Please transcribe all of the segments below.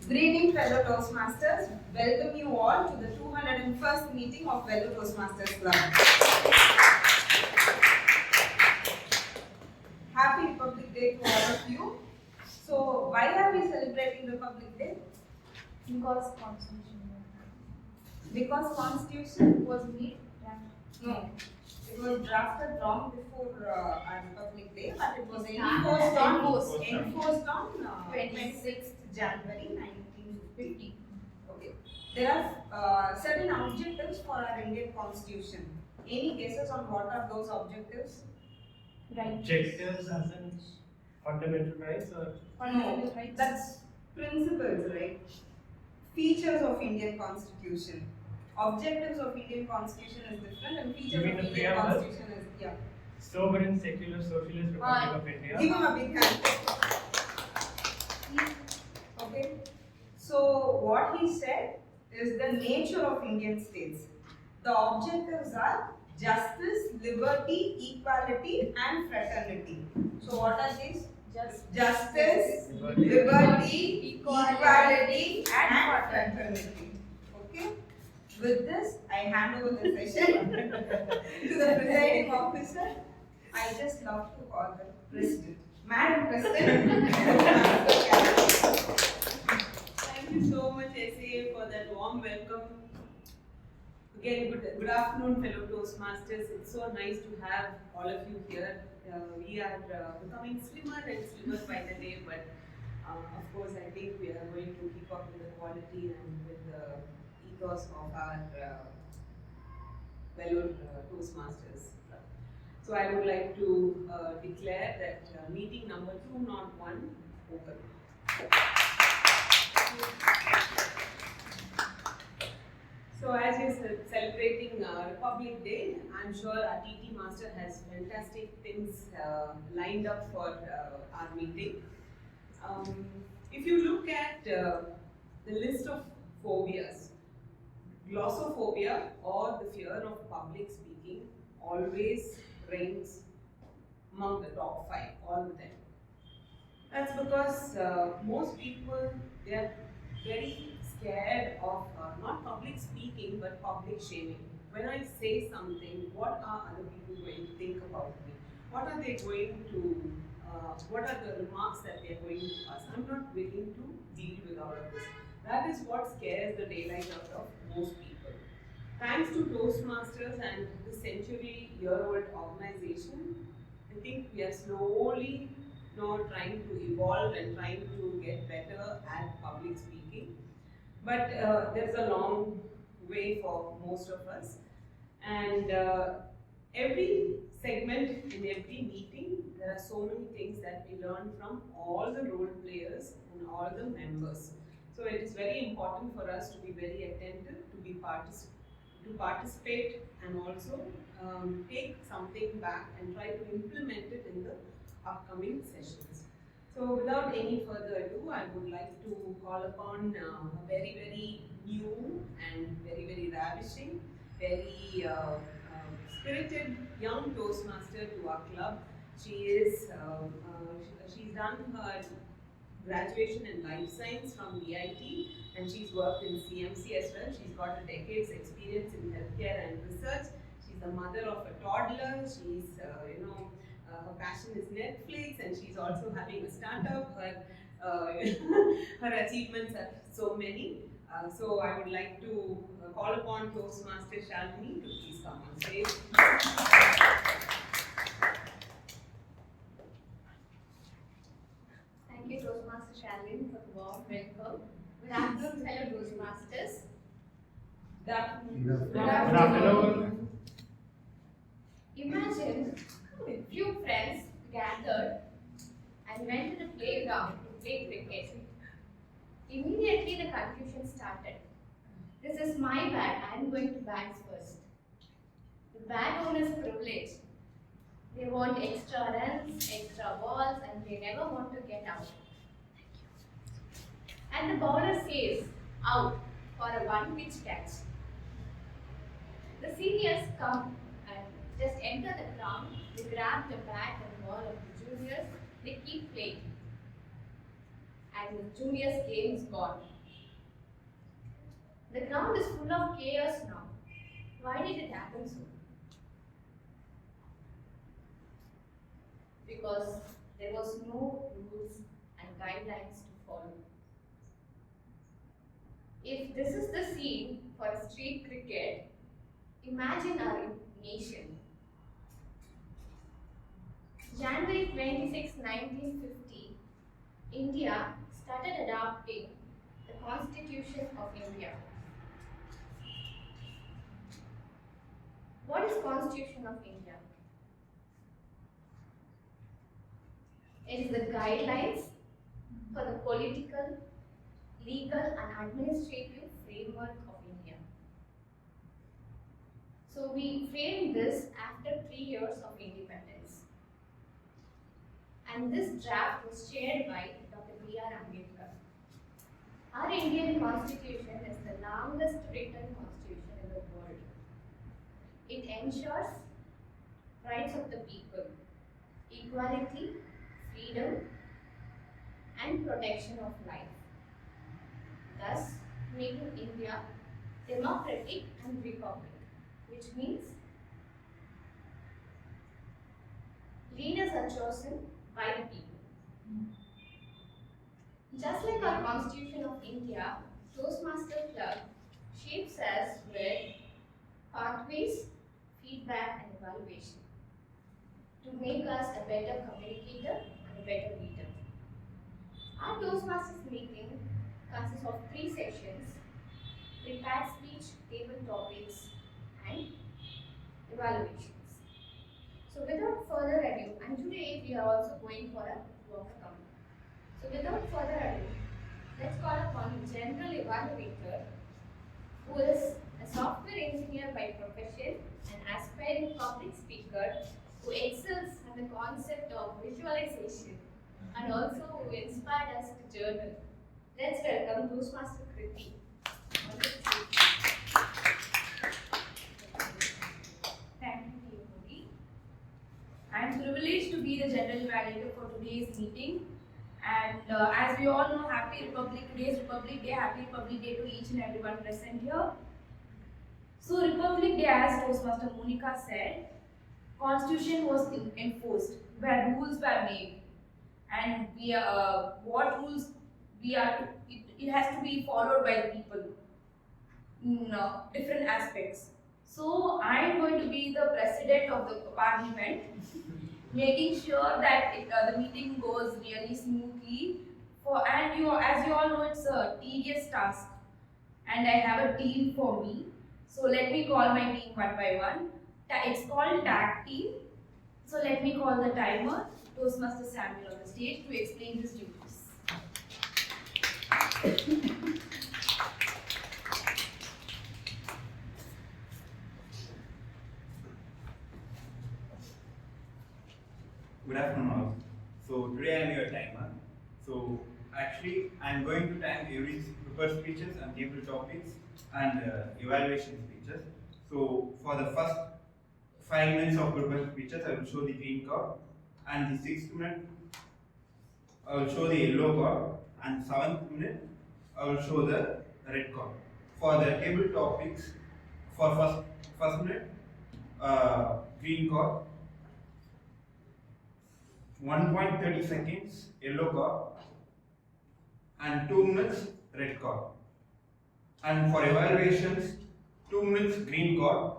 Greeting fellow Toastmasters, welcome you all to the 201st meeting of Vellore Toastmasters Club. Happy Republic Day to all of you. So, why are we celebrating Republic Day? Because Constitution. Because Constitution Was made No, it was drafted long before our Republic Day, but it was enforced on 26th January 1950. Okay. There are certain objectives for our Indian Constitution. Any guesses on what are those objectives? Right. Objectives as in fundamental rights or Fundamental rights. That's principles, right? Features of Indian Constitution. Objectives of Indian Constitution is different, and features mean of the Indian preamble? Constitution is sovereign, secular, socialist Republic of India. Give him a big hand. Okay. So what he said is the nature of Indian states. The objectives are justice, liberty, equality, and fraternity. So what are these? Justice, liberty, equality, and fraternity. Okay. With this, I hand over the session to the presiding officer. I just love to call the president. Madam President. Thank you so much, SA, for that warm welcome. Again, good afternoon, fellow Toastmasters. It's so nice to have all of you here. We are becoming slimmer and slimmer by the day, but of course, I think we are going to keep up with the quality and with the ethos of our Vellore Toastmasters. So I would like to declare that meeting number 201 open. So as you're celebrating Republic Day, I'm sure our TT Master has fantastic things lined up for our meeting. If you look at the list of phobias, glossophobia or the fear of public speaking always ranks among the top 5 all the time. That's because most people, they are very scared of not public speaking but public shaming. When I say something, what are other people going to think about me? What are they going to, what are the remarks that they are going to pass? I'm not willing to deal with all of this. That is what scares the daylight out of most people. Thanks to Toastmasters and the century-year-old organization, I think we are slowly now trying to evolve and trying to get better at public speaking. But there's a long way for most of us. And every segment in every meeting, there are so many things that we learn from all the role players and all the members. So it is very important for us to be very attentive, to participate and also take something back and try to implement it in the upcoming sessions. So without any further ado, I would like to call upon a very, very new and very, very ravishing, very spirited young Toastmaster to our club. She's done her graduation in life science from VIT, and she's worked in CMC as well. She's got a decade's experience in healthcare and research. She's the mother of a toddler. She's, her passion is Netflix, and she's also having a startup. Her achievements are so many. So I would like to call upon Toastmaster Shalini to please come on stage. Thank you, Toastmaster Shalini, for the warm welcome. Good afternoon, fellow Toastmasters. Good Good afternoon. Imagine a few friends gathered and went to the playground to play cricket. Immediately the confusion started. This is my bat, I am going to bat first. The bat owner's privilege. They want extra runs, extra balls, and they never want to get out. And the bowler says, out for a one-pitch catch. The seniors come and just enter the ground, they grab the bat and ball of the juniors, they keep playing. And the juniors' game is gone. The ground is full of chaos now. Why did it happen so? Because there was no rules and guidelines to follow. If this is the scene for a street cricket, imagine our nation. January 26, 1950, India started adopting the Constitution of India. What is Constitution of India? It is the guidelines for the political, legal and administrative framework of India. So we framed this after 3 years of independence. And this draft was chaired by Dr. B.R. Ambedkar. Our Indian Constitution is the longest written constitution in the world. It ensures rights of the people, equality, freedom, and protection of life, thus making India democratic and republic, which means leaders are chosen by the people. Just like our Constitution of India, Toastmasters Club shapes us with pathways, feedback and evaluation to make us a better communicator and a better leader. Our Toastmasters meeting consists of 3 sessions: prepared speech, table topics and evaluations. So without further ado, and today we are also going for a walkathon. So without further ado, let's call upon the general evaluator, who is a software engineer by profession, an aspiring public speaker who excels in the concept of visualization and also who inspired us to journal. Let's welcome Toastmaster Kriti. Thank you, Modi. I am privileged to be the general evaluator for today's meeting. And as we all know, Happy Republic, today's Republic Day, Happy Republic Day to each and everyone present here. So Republic Day, as Toastmaster Monica said, Constitution was enforced, where rules were made, and what rules we are to, it has to be followed by the people in different aspects. So I am going to be the president of the parliament, making sure that the meeting goes really smoothly. As you all know, it's a tedious task, and I have a team for me. So let me call my team one by one. It's called tag team. So let me call the timer, Toastmaster Samuel, on the stage to explain his duties. Good afternoon all. So today I am your timer. So actually I am going to time every prepared speeches and table topics and evaluation speeches. So for the first 5 minutes of prepared speeches I will show the green card, and the 6th minute I will show the yellow card, and 7th minute I will show the red card. For the table topics, for first minute green card, 1.30 seconds yellow card, and 2 minutes red card. And for evaluations, 2 minutes green card,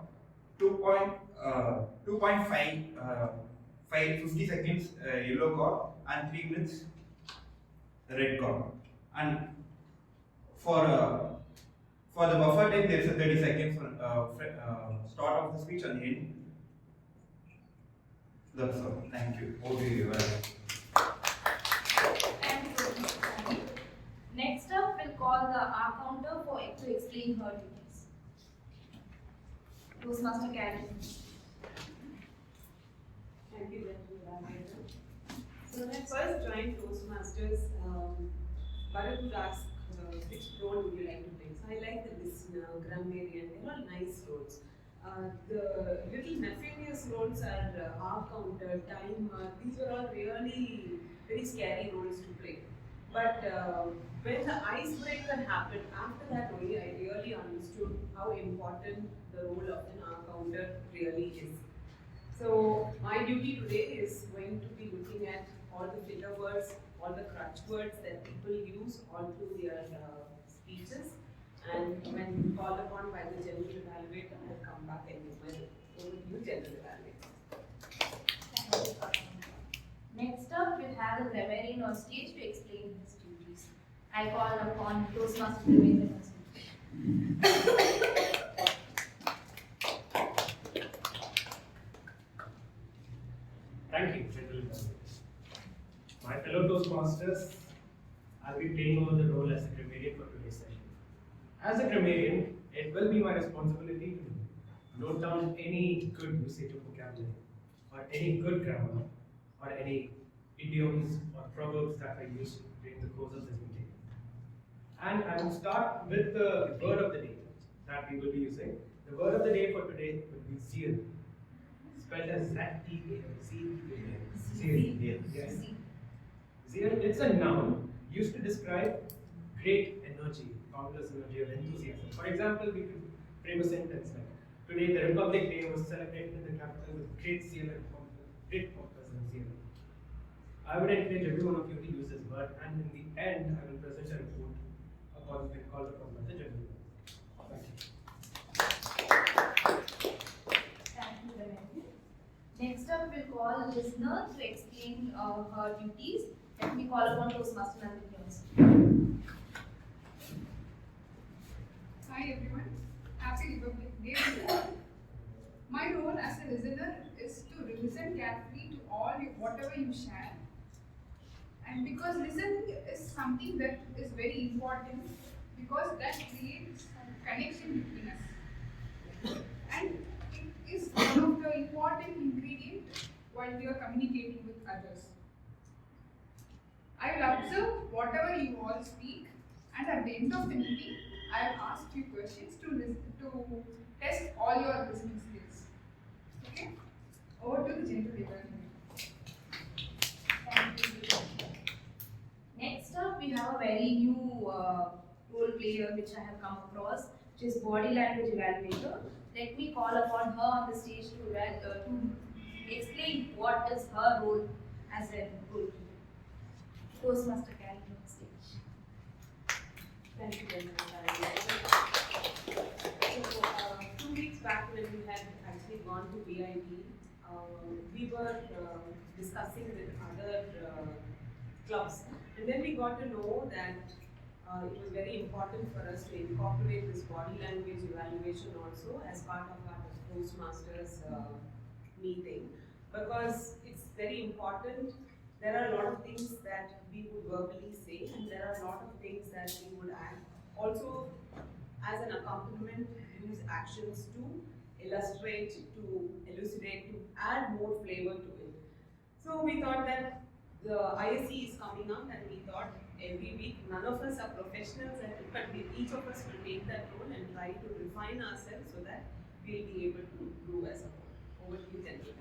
50 seconds yellow card, and 3 minutes red card. And for the buffer time, there is a 30 seconds start of the speech and end. That's all. Thank you. Over to you. Next up, we'll call the R counter to explain her duties. Toastmaster Karen. Thank you, Dr. So when I first joined Toastmasters, Bharat would ask which role would you like to play. So I like the listener, grammarian, they're all nice roles. The little nefarious roles are R counter, timer, these were all really very scary roles to play. But when the icebreaker happened, after that only I really understood how important the role of an accountant really is. So my duty today is going to be looking at all the filler words, all the crutch words that people use all through their speeches. And when called upon by the general evaluator, I'll come back and give my overview general evaluator. Next up, we'll have the grammarian on stage to explain his duties. I call upon Toastmasters Meeting on stage. Thank you, General Evaluator. My fellow Toastmasters, I'll be playing over the role as a grammarian for today's session. As a grammarian, it will be my responsibility to note down any good usage of vocabulary, or any good grammar, or any idioms or proverbs that are used during the course of this meeting. And I will start with the word of the day that we will be using. The word of the day for today will be zeal, spelled as Z-E-A-L. Zeal. Yes. Zeal, it's a noun used to describe great energy, boundless energy or enthusiasm. For example, we could frame a sentence like, today the Republic Day was celebrated in the capital with great zeal and great purpose and zeal. I would encourage every one of you to use this word, and in the end, I will present a report upon being called upon by the general. Thank you. Thank you, grammarian. Next up, we'll call a listener to explain her duties. Let me call upon Toastmaster Meeting. Hi everyone, happy Republic Day to all. My role as a listener is to listen carefully to all whatever you share. And because listening is something that is very important, because that creates a connection between us. And it is one of the important ingredients while we are communicating with others. I will observe whatever you all speak, and at the end of the meeting, I will ask you questions to test all your listening skills. Okay? Over to the general evaluator. Thank you. Next up, we have a very new role player which I have come across, which is body language evaluator. Let me call upon her on the stage to explain what is her role as a role player. Toastmaster Karen on stage. Thank you very much. So, 2 weeks back when we had actually gone to VIT, we were discussing with other clubs, and then we got to know that it was very important for us to incorporate this body language evaluation also as part of our Toastmasters meeting, because it's very important. There are a lot of things that we would verbally say, and there are a lot of things that we would add. Also, as an accompaniment, use actions to illustrate, to elucidate, to add more flavor to it. So we thought that the ISE is coming up, and we thought every week, none of us are professionals, but each of us will take that role and try to refine ourselves so that we'll be able to grow as a whole. Over to you, General.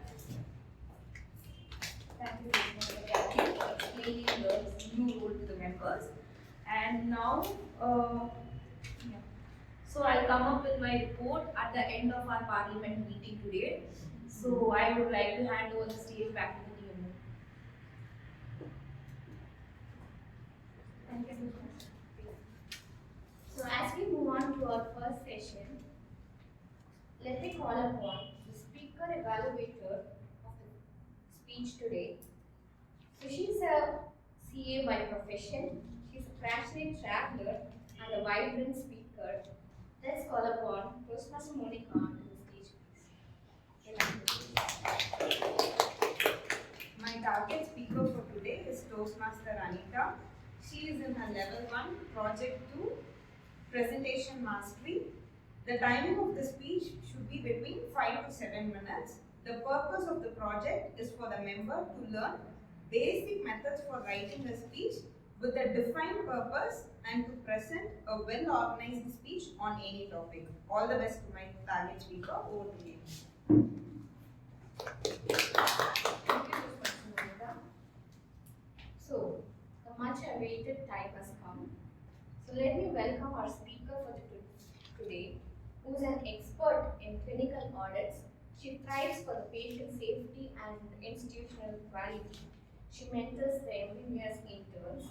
Thank you, Toastmaster Karen, for explaining the new role to the members. And now, so I'll come up with my report at the end of our parliament meeting today. So I would like to hand over the stage back to the team. Thank you. So as we move on to our first session, let me call upon the speaker evaluator of the speech today. So she's a CA by profession, she's a passionate traveler and a vibrant speaker. Let's call upon Toastmaster Monica to the stage, please. My target speaker for today is Toastmaster Anita. She is in her level 1, project 2, presentation mastery. The timing of the speech should be between 5 to 7 minutes. The purpose of the project is for the member to learn basic methods for writing a speech with a defined purpose and to present a well-organized speech on any topic. All the best to my target speaker. Over to you. Thank you, Toastmaster Monica. So, the much awaited time has come. So let me welcome our speaker for today, who is an expert in clinical audits. She thrives for the patient safety and institutional quality. She mentors the MBBS interns.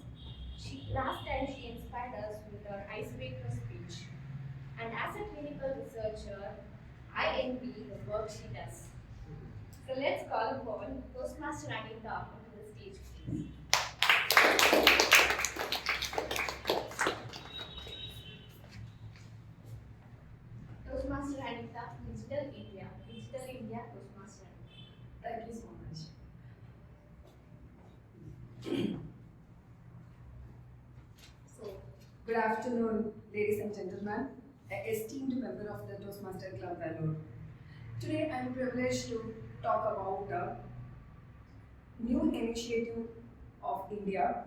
Last time she inspired us with her icebreaker speech. And as a clinical researcher, I envy the work she does. So let's call upon Toastmaster Anita onto the stage, please. Toastmaster Anita, Digital India, Toastmaster Anita. Thank you so much. So, good afternoon, ladies and gentlemen, an esteemed member of the Toastmaster Club Vellore. Today, I am privileged to talk about a new initiative of India,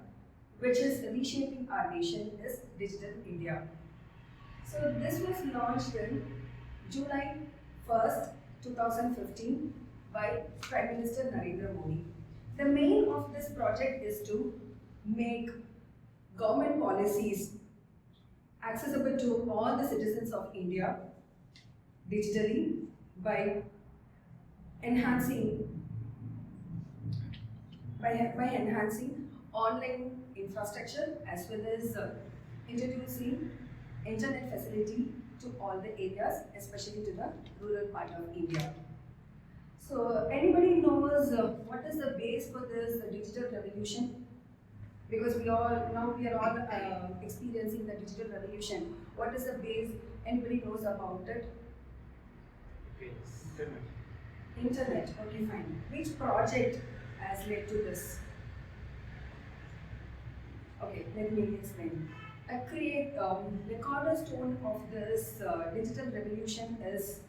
which is reshaping our nation, is Digital India. So, this was launched in July 1st, 2015 by Prime Minister Narendra Modi. The main of this project is to make government policies accessible to all the citizens of India digitally by enhancing online infrastructure as well as introducing internet facility to all the areas, especially to the rural part of India. So anybody knows what is the base for this digital revolution? Because we are all experiencing the digital revolution. What is the base? Anybody knows about it? Okay, internet. Internet. Okay, fine. Which project has led to this? Okay, let me explain. The cornerstone of this digital revolution is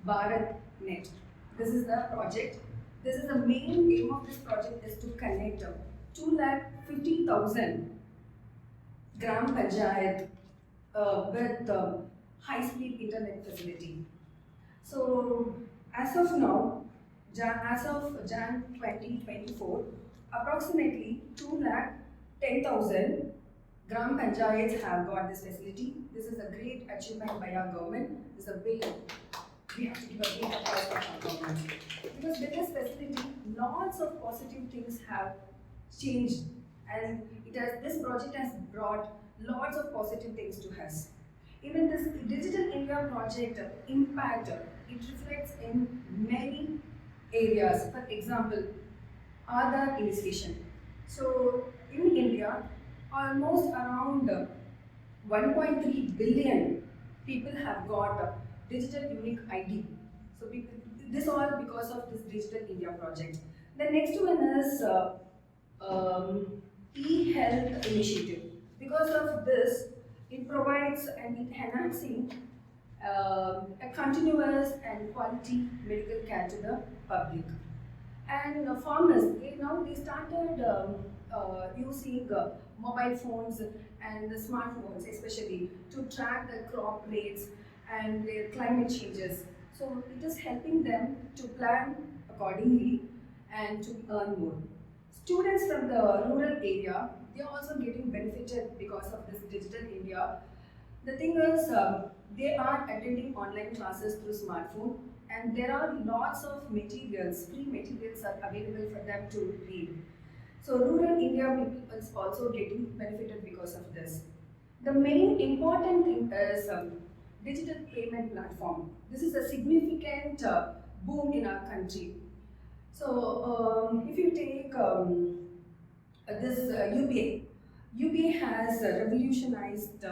BharatNet. This is the project. This is the main aim of this project is to connect 250,000 gram panchayat with high-speed internet facility. So as of now, as of Jan 2024, approximately 210,000 gram panchayats have got this facility. This is a great achievement by our government. This is a big, we have to give a big applause for our government. Because with this facility, lots of positive things have changed, and this project has brought lots of positive things to us. Even this Digital India project impact, it reflects in many areas. For example, Aadhaar initiation. So in India, almost around 1.3 billion people have got digital unique ID. So this all because of this Digital India project. The next one is e-health initiative. Because of this, it provides and it enhancing a continuous and quality medical care to the public. And farmers, they started using mobile phones and the smartphones especially to track the crop rates and their climate changes. So it is helping them to plan accordingly and to earn more. Students from the rural area, they are also getting benefited because of this Digital India. The thing is, they are attending online classes through smartphone, and there are lots of materials, free materials are available for them to read. So rural India people is also getting benefited because of this. The main important thing is digital payment platform. This is a significant boom in our country. So if you take this UPI has revolutionized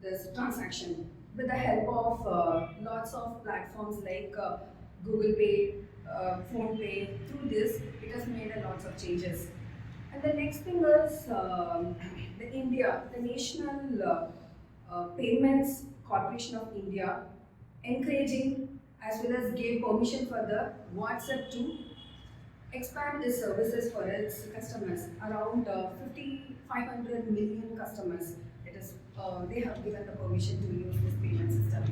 this transaction with the help of lots of platforms like Google Pay, Phone Pay. Through this, it has made a lots of changes. And the next thing is the National Payments Corporation of India, encouraging as well as gave permission for the WhatsApp to expand its services for its customers. Around 500 million customers, they have given the permission to use this payment system.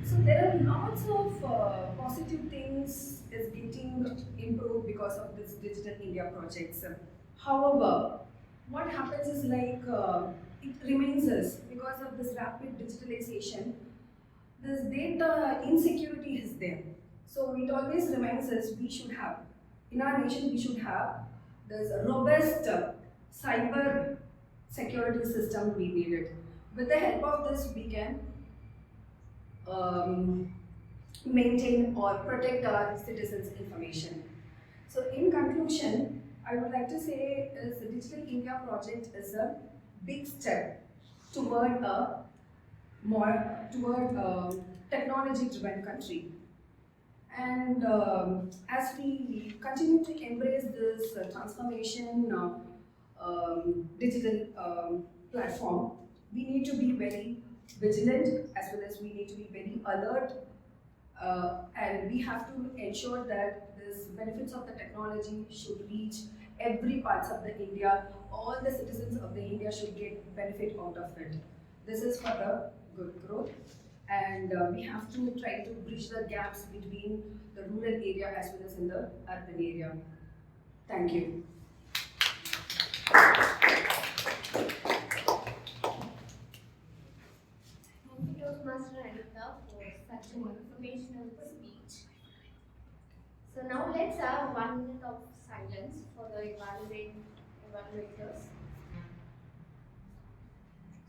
So there are lots of positive things is getting improved because of this Digital India projects. However, what happens is like it remains us because of this rapid digitalization. This data insecurity is there. So it always reminds us we should have, in our nation, we should have this robust cyber security system we needed. With the help of this, we can maintain or protect our citizens' information. So in conclusion, I would like to say is the Digital India project is a big step toward a technology-driven country. And as we continue to embrace this transformation digital platform, we need to be very vigilant as well as we need to be very alert, and we have to ensure that this benefits of the technology should reach every parts of the India. All the citizens of the India should get benefit out of it. This is for the good growth, and we have to try to bridge the gaps between the rural area as well as in the urban area. Thank you. Thank you, Toastmaster Anita, for such an informational speech. So now let's have 1 minute of silence for the evaluators.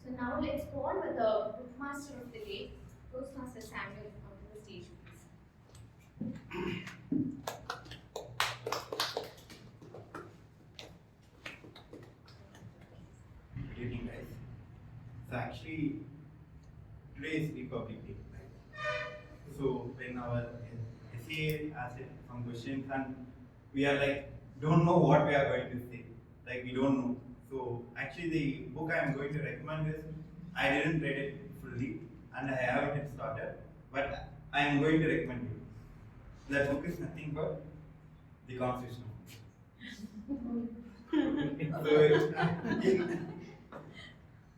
So now let's call with the Toastmaster of the day, Toastmaster Samuel, onto the stage, please. Good evening, guys. So actually, today is Republic Day, right? So when our essay asked some questions and we are like, don't know what we are going to say. Like we don't know. So actually the book I am going to recommend is, I didn't read it fully and I haven't started, but I am going to recommend you. That book is nothing but the Constitution. So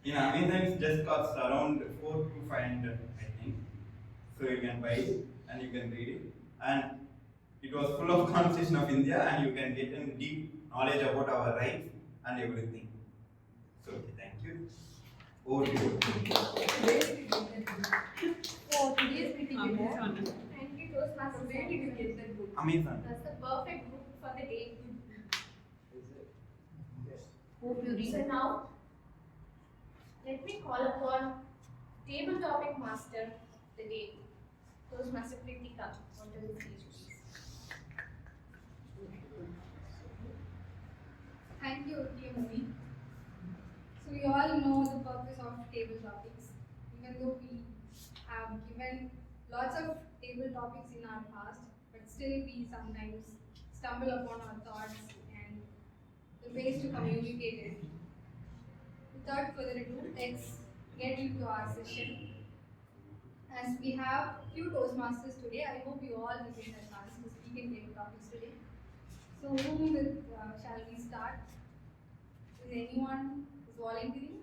in Amazon it just costs around 400 to 500, I think. So you can buy it and you can read it. And it was full of Constitution of India and you can get a deep knowledge about our rights and everything. So thank you. Over to you. For today's meeting, Thank you, Toastmaster. where did you get that book? Amazon. That's the perfect book for the day. Hope you read So it. now, let me call upon table topic master of the day, Toastmaster Kritika, onto the stage, please. Thank you, TMV. So we all know the purpose of table topics, even though we have given lots of table topics in our past, but still we sometimes stumble upon our thoughts and the ways to communicate it. Without further ado, let's get into our session. As we have few Toastmasters today, I hope you all will get a chance to speak in table topics today. So whom shall we start? Is anyone who's volunteering?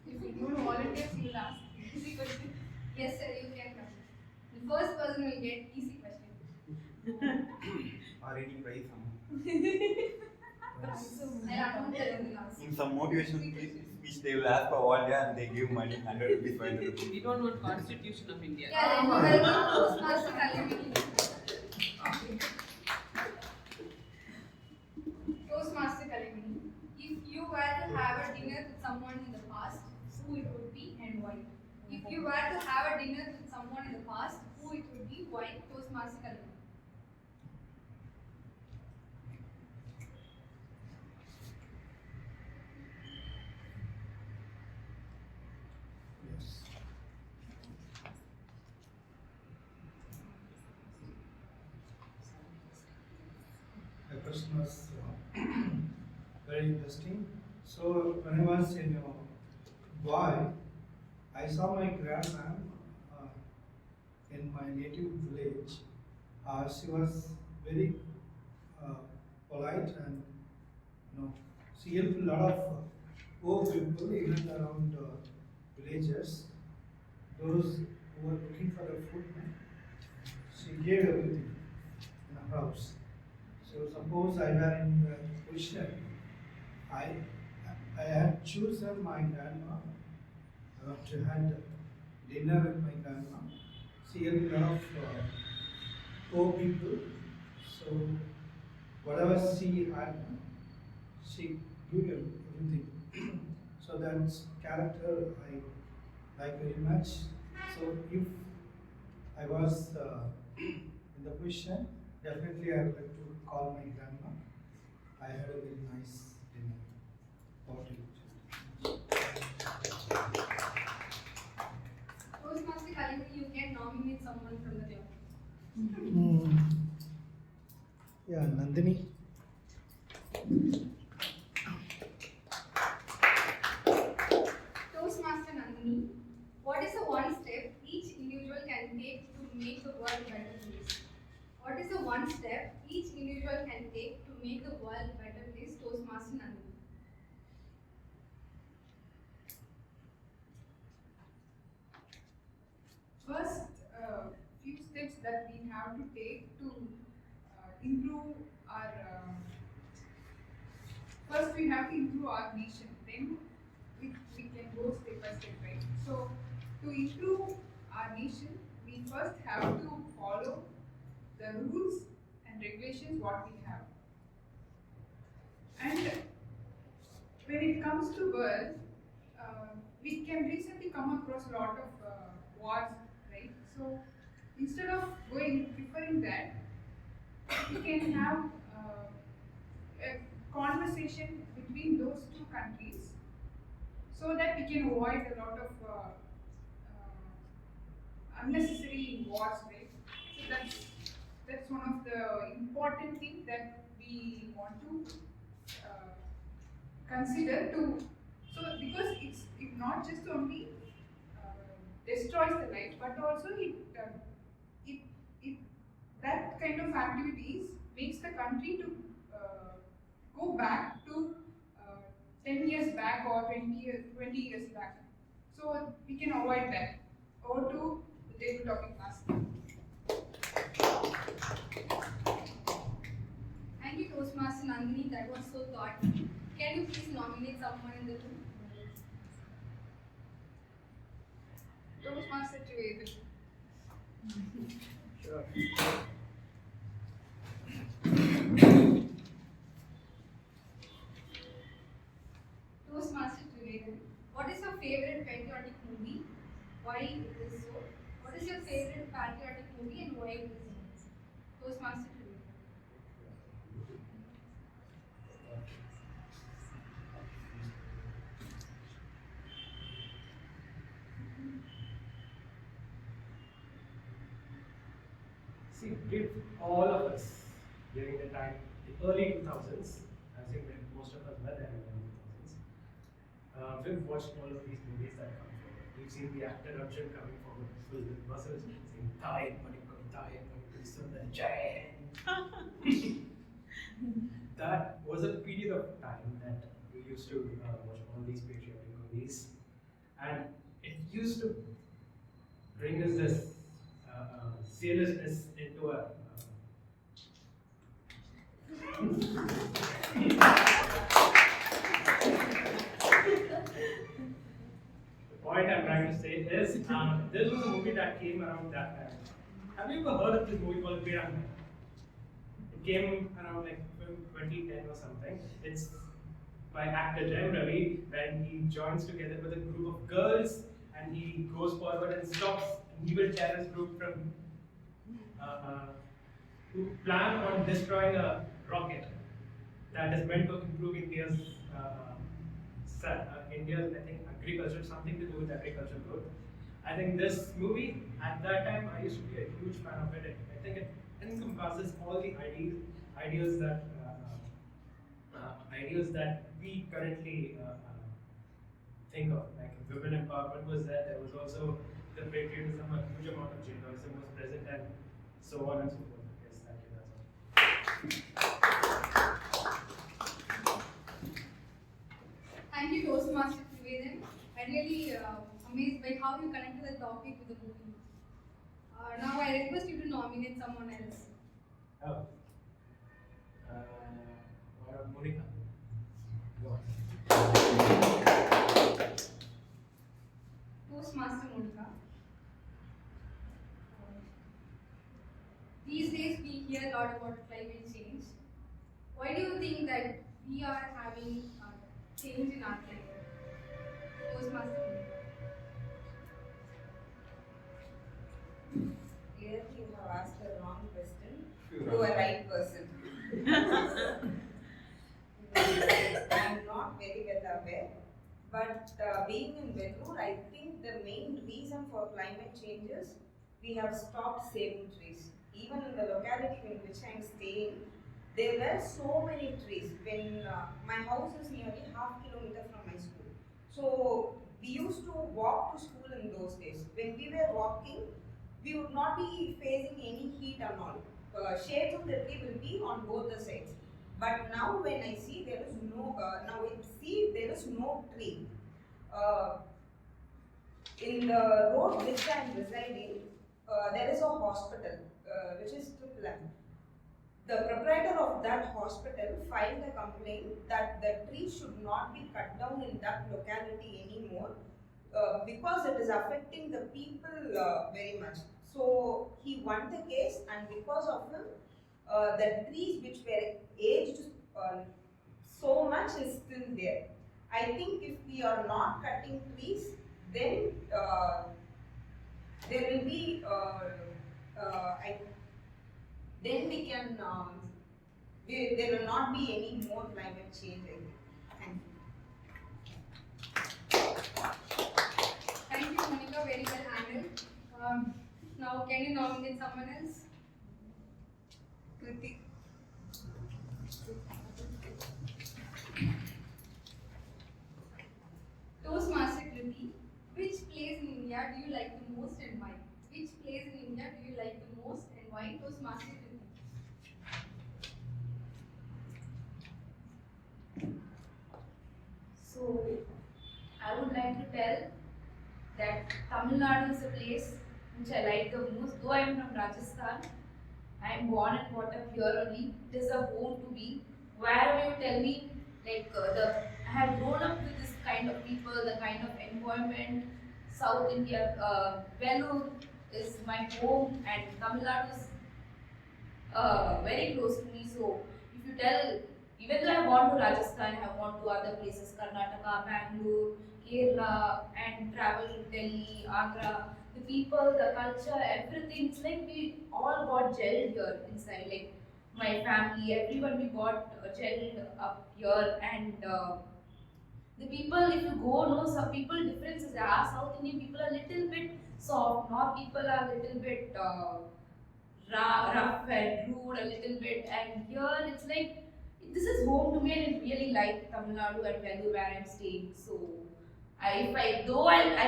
If you don't volunteer, you will ask easy question. Yes, sir, you can come. The first person will get easy question. Or any prize. I'll announce it in the last. In some motivational speech, they will ask for volunteer and they give money, 100 rupees, 500 rupees. We don't want Constitution of India. Yeah, then we welcome Toastmaster Kalimini. Toastmaster Kalimini. If you were to have a dinner with someone in the past, who it would be and why? If you were to have a dinner with someone in the past, who it would be, why? Toastmaster Kalimini. Yes. The question was very interesting. So when I was in boy, I saw my grandma in my native village. She was very polite and she helped a lot of poor people even around villagers, those who were looking for a food. She gave everything in house. So suppose I were in the position, I had chosen my grandma to have dinner with my grandma. She had a lot of poor people. So whatever she had, she gave everything. So that character I like very much. So if I was in the position, definitely I would like to call my grandma. I had a very nice dinner. What do you Toastmaster Kalibri, you can nominate someone from the club. Yeah, Nandini. Toastmaster Nandini, what is the one step each individual can take to make the world a better place? What is the one step each individual can take to make the world a better place? Toastmaster Nandini. First, few steps that we have to take to improve our. First, we have to improve our nation. Then we can go step by step, right? So, to improve our nation, we first have to follow the rules and regulations what we have. And when it comes to world, we can recently come across a lot of wars, right? So instead of preferring that, we can have a conversation between those two countries, so that we can avoid a lot of unnecessary wars, right? So that's one of the important things that we want to consider to. So because it not just only destroys the life, but also it that kind of activities makes the country to go back to 10 years back or 20 years back. So we can avoid that. Over to the table topic master. Thank you, Toastmaster Nandini. That was so thoughtful. Can you please nominate someone in the room? Toastmaster Trivedi. Sure. Toastmaster Trivedi, what is your favorite patriotic movie? Why it is so? What is your favorite patriotic movie and why it is so? Toastmaster Trivedi. See, with all of us during the time, the early 2000s, I think that most of us were there in the early 2000s, we've watched all of these movies that come forward. We've seen the actor Arjun coming forward full with muscles, saying Thai, Thai, Sundar Jai. That was a period of time that we used to watch all these patriotic movies, and it used to bring us this seriousness into a the point I'm trying to say is this was a movie that came around that time. Have you ever heard of this movie called Piranga? It came around like 2010 or something. It's by actor Jayam Ravi when he joins together with a group of girls and he goes forward and stops an evil terrorist group from who plan on destroying a rocket that is meant to improve India's India's, I think, agriculture, something to do with agriculture growth. I think this movie at that time I used to be a huge fan of it. I think it encompasses all the ideas that we currently think of. Like women empowerment was there. There was also the patriotism, a huge amount of jingoism was present, and so on and so forth. Yes, thank you. That's all. Thank you, Toastmaster Trivedi. I'm really amazed by how you connected the topic with the movie. Now I request you to nominate someone else. Oh. lot about climate change. Why do you think that we are having change in our climate? Toastmaster. Clearly, you have asked the wrong question to a right person. I'm not very well aware, but being in Vellore, I think the main reason for climate change is we have stopped saving trees. Even in the locality in which I am staying, there were so many trees. When my house is nearly half kilometer from my school, so we used to walk to school in those days. When we were walking, we would not be facing any heat and all. Shades of the tree will be on both the sides. But now when I see there is no, there is no tree. Uh, in the road which I am residing, there is a hospital which is Triple M. The proprietor of that hospital filed a complaint that the tree should not be cut down in that locality anymore because it is affecting the people very much. So he won the case, and because of him, the trees which were aged so much is still there. I think if we are not cutting trees, then there will be then we can there will not be any more climate change. Thank you. Thank you, Monica. Very well handled. Now, can you nominate someone else? Kritik. Toastmaster Kriti, which place in India do you like the most and why? Which place in India do you like the most and why? Toastmaster Kriti. So, I would like to tell that Tamil Nadu is a place which I like the most. Though I am from Rajasthan, I am born and brought up here only. It is a home to be. Wherever you tell me, I have grown up with this kind of people, the kind of environment. South India, Vellore is my home, and Tamil Nadu is very close to me. So if you tell, even though I have gone to Rajasthan, I have gone to other places, Karnataka, Bangalore, Kerala, and traveled Delhi, Agra. The people, the culture, everything. It's like we all got gelled here inside. Like my family, everyone we got gelled up here, and the people, if you go, no, some people differences. There are South Indian people are little bit soft, North people are little bit rough and rude a little bit, and here it's like this is home to me, and I really like Tamil Nadu and Vellore where I'm staying. So I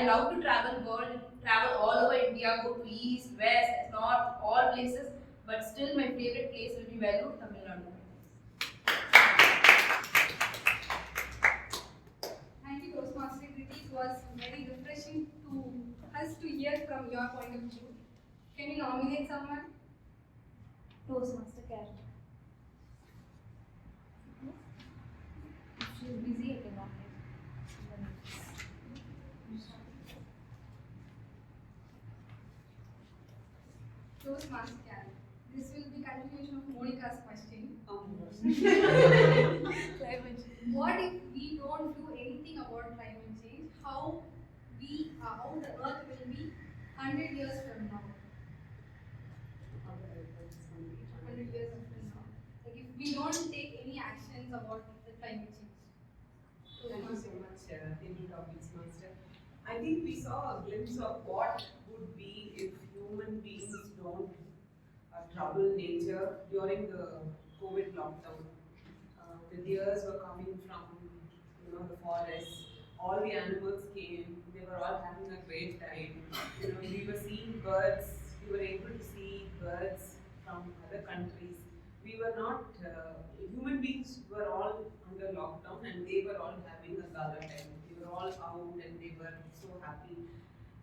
love to travel world, travel all over India, go to east, west, north, all places, but still my favorite place will be Vellore, Tamil Nadu. Thank you, Toastmaster Kriti. It was very refreshing to us to hear from your point of view. Can you nominate someone? Toastmaster Karen. If she is busy, I cannot. Toastmaster Karen. This will be continuation of Monica's question. Climate change. What if we don't do anything about climate change? How the earth will be 100 years from now? 100 years from now. Like if we don't take any actions about the climate change. Thank you so much, Hindu Topics Master. I think we saw a glimpse of what would be if human beings don't trouble nature during the COVID lockdown. The deers were coming from the forest. All the animals came. They were all having a great time. We were seeing birds. We were able to see birds from other countries. We were not human beings were all under lockdown, and they were all having a gala time. They were all out and they were so happy.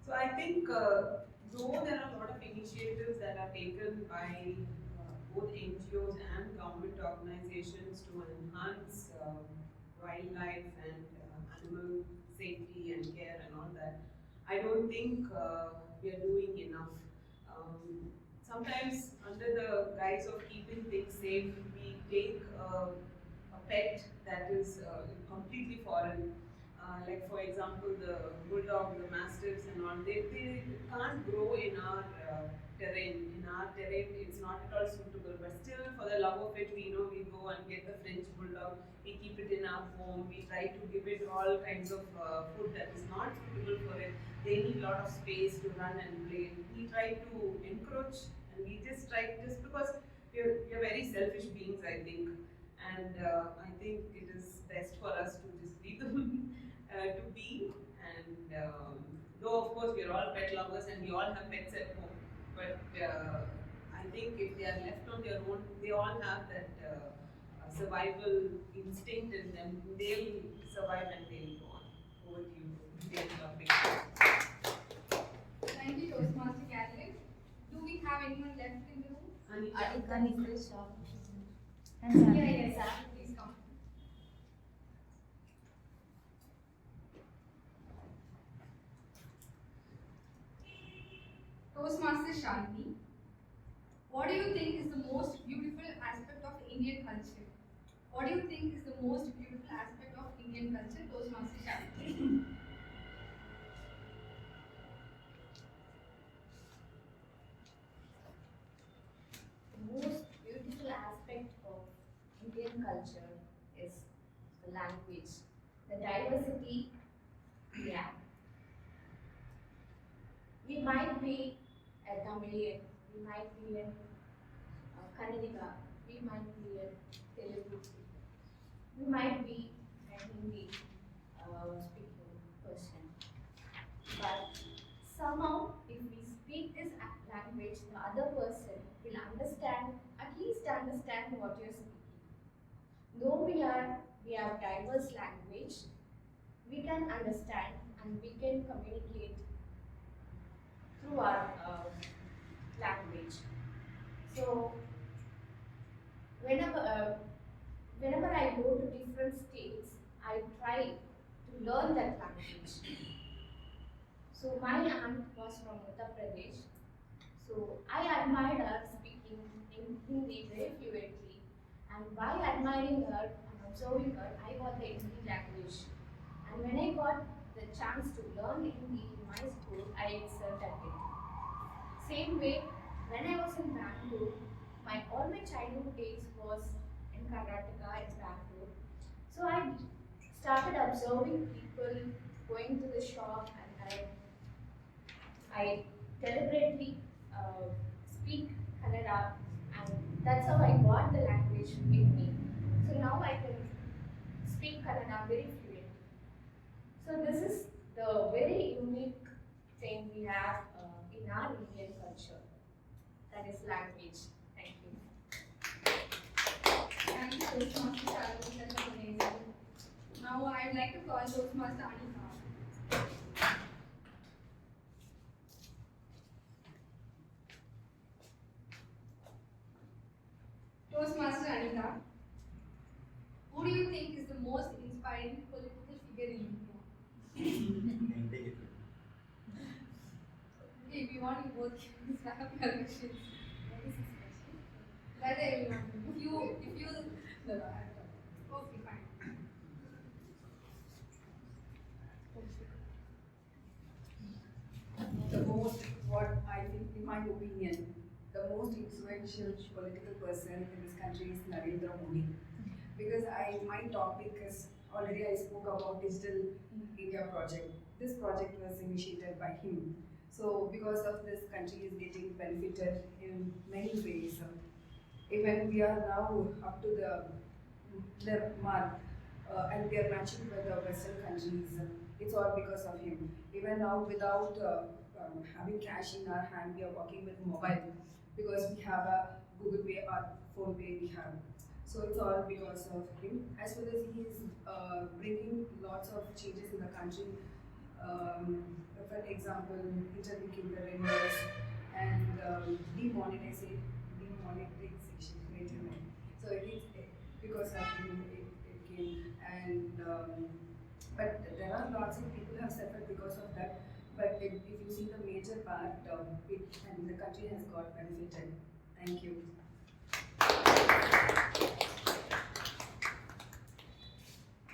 So I think though there are a lot of initiatives that are taken by both NGOs and government organizations to enhance wildlife and animal safety and care and all that, I don't think we are doing enough. sometimes under the guise of keeping things safe, we take a pet that is completely foreign. Like for example, the bulldog, the mastiffs and all, they can't grow in our terrain. In our terrain, it's not at all suitable. But still, for the love of it, we know we go and get the French bulldog. We keep it in our home. We try to give it all kinds of food that is not suitable for it. They need a lot of space to run and play. We try to encroach, and we just try just because we're very selfish beings, I think, and I think it is best for us to just leave them to be. And though of course we're all pet lovers and we all have pets at home, but I think if they are left on their own, they all have that survival instinct in them. They'll survive and they'll go on. Over to you, dear topic. Thank you, Toastmaster Catholic. Do we have anyone left in the room? Anita. Yes, sir. Please come. Toastmaster Shanti, what do you think is the most beautiful aspect of Indian culture? What do you think is the most beautiful aspect of Indian culture, Toastmaster Shanti? The most beautiful aspect of Indian culture is the language, the diversity. Yeah. We might be a Tamilian, we might be a Kannadiga, we might be a Telugu, we might be a Hindi speaking person. But somehow, if we speak this language, the other person will understand, at least understand what you're speaking. Though we have diverse language, we can understand and we can communicate through our language. So whenever I go to different states, I try to learn that language. So my aunt was from Uttar Pradesh. So I admired her speaking in Hindi very fluently, and by admiring her and observing her, I got the Hindi language. And when I got the chance to learn Hindi in my school, I excelled at it. Same way, when I was in Bangalore, all my childhood days was in Karnataka, in Bangalore. So I started observing people going to the shop, and I deliberately speak Kannada, and that's how I got the language in me. So now I can speak Kannada very fluently. So this is the very unique thing we have in our Indian culture, that is language. Thank you. Thank you, Toastmaster Shanti. That was amazing. Now I'd like to call Toastmaster Anita. Toastmaster Anita, who do you think is the most inspiring political figure in India? Take it. Okay, if you want, you both can swap your questions. What is this question? That I will not do. If you, no, no, I don't. Okay, fine. The most, what I think, in my opinion, the most influential political person in this country is Narendra Modi. Because my topic is, already I spoke about Digital India project. This project was initiated by him. So because of this, country is getting benefited in many ways. Even we are now up to the mark, and we are matching with the Western countries. It's all because of him. Even now, without having cash in our hand, we are working with mobile because we have a Google Pay or Phone Pay we have. So it's all because of him. As well as he is bringing lots of changes in the country. For example, interlinking the renters and demonetization. Wait a minute. So it is because of him it came, and but there are lots of people who have suffered because of that. but if you see the major part, the country has got benefited. Thank you.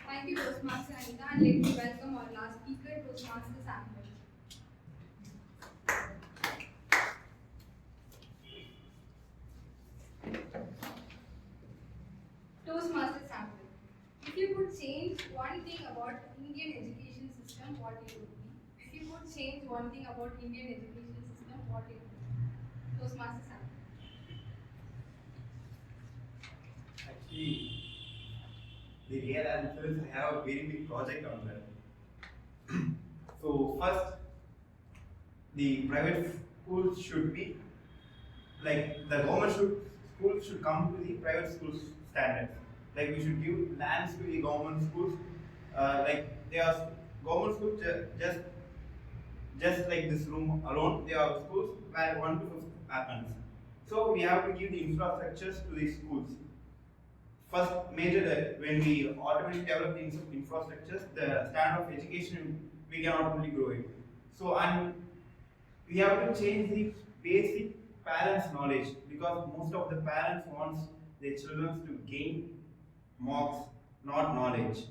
Thank you, Toastmaster Anita, and let me welcome our last speaker, Toastmaster Samuel. Toastmaster Samuel, if you could change one thing about Indian education system, what it would be? If you could change one thing about Indian education system, what it would be? Toastmaster Samuel. Actually, the real answer is I have a very big project on that. So first, the private schools should be like the government schools should come to the private schools standards. Like we should give lands to the government schools. Like they are government schools just like this room alone. They are schools where 1 to 5 happens. So we have to give the infrastructures to the schools. First major when we automatically develop the infrastructures, the standard of education we can automatically grow it. So and we have to change the basic parents' knowledge because most of the parents wants their children to gain marks, not knowledge.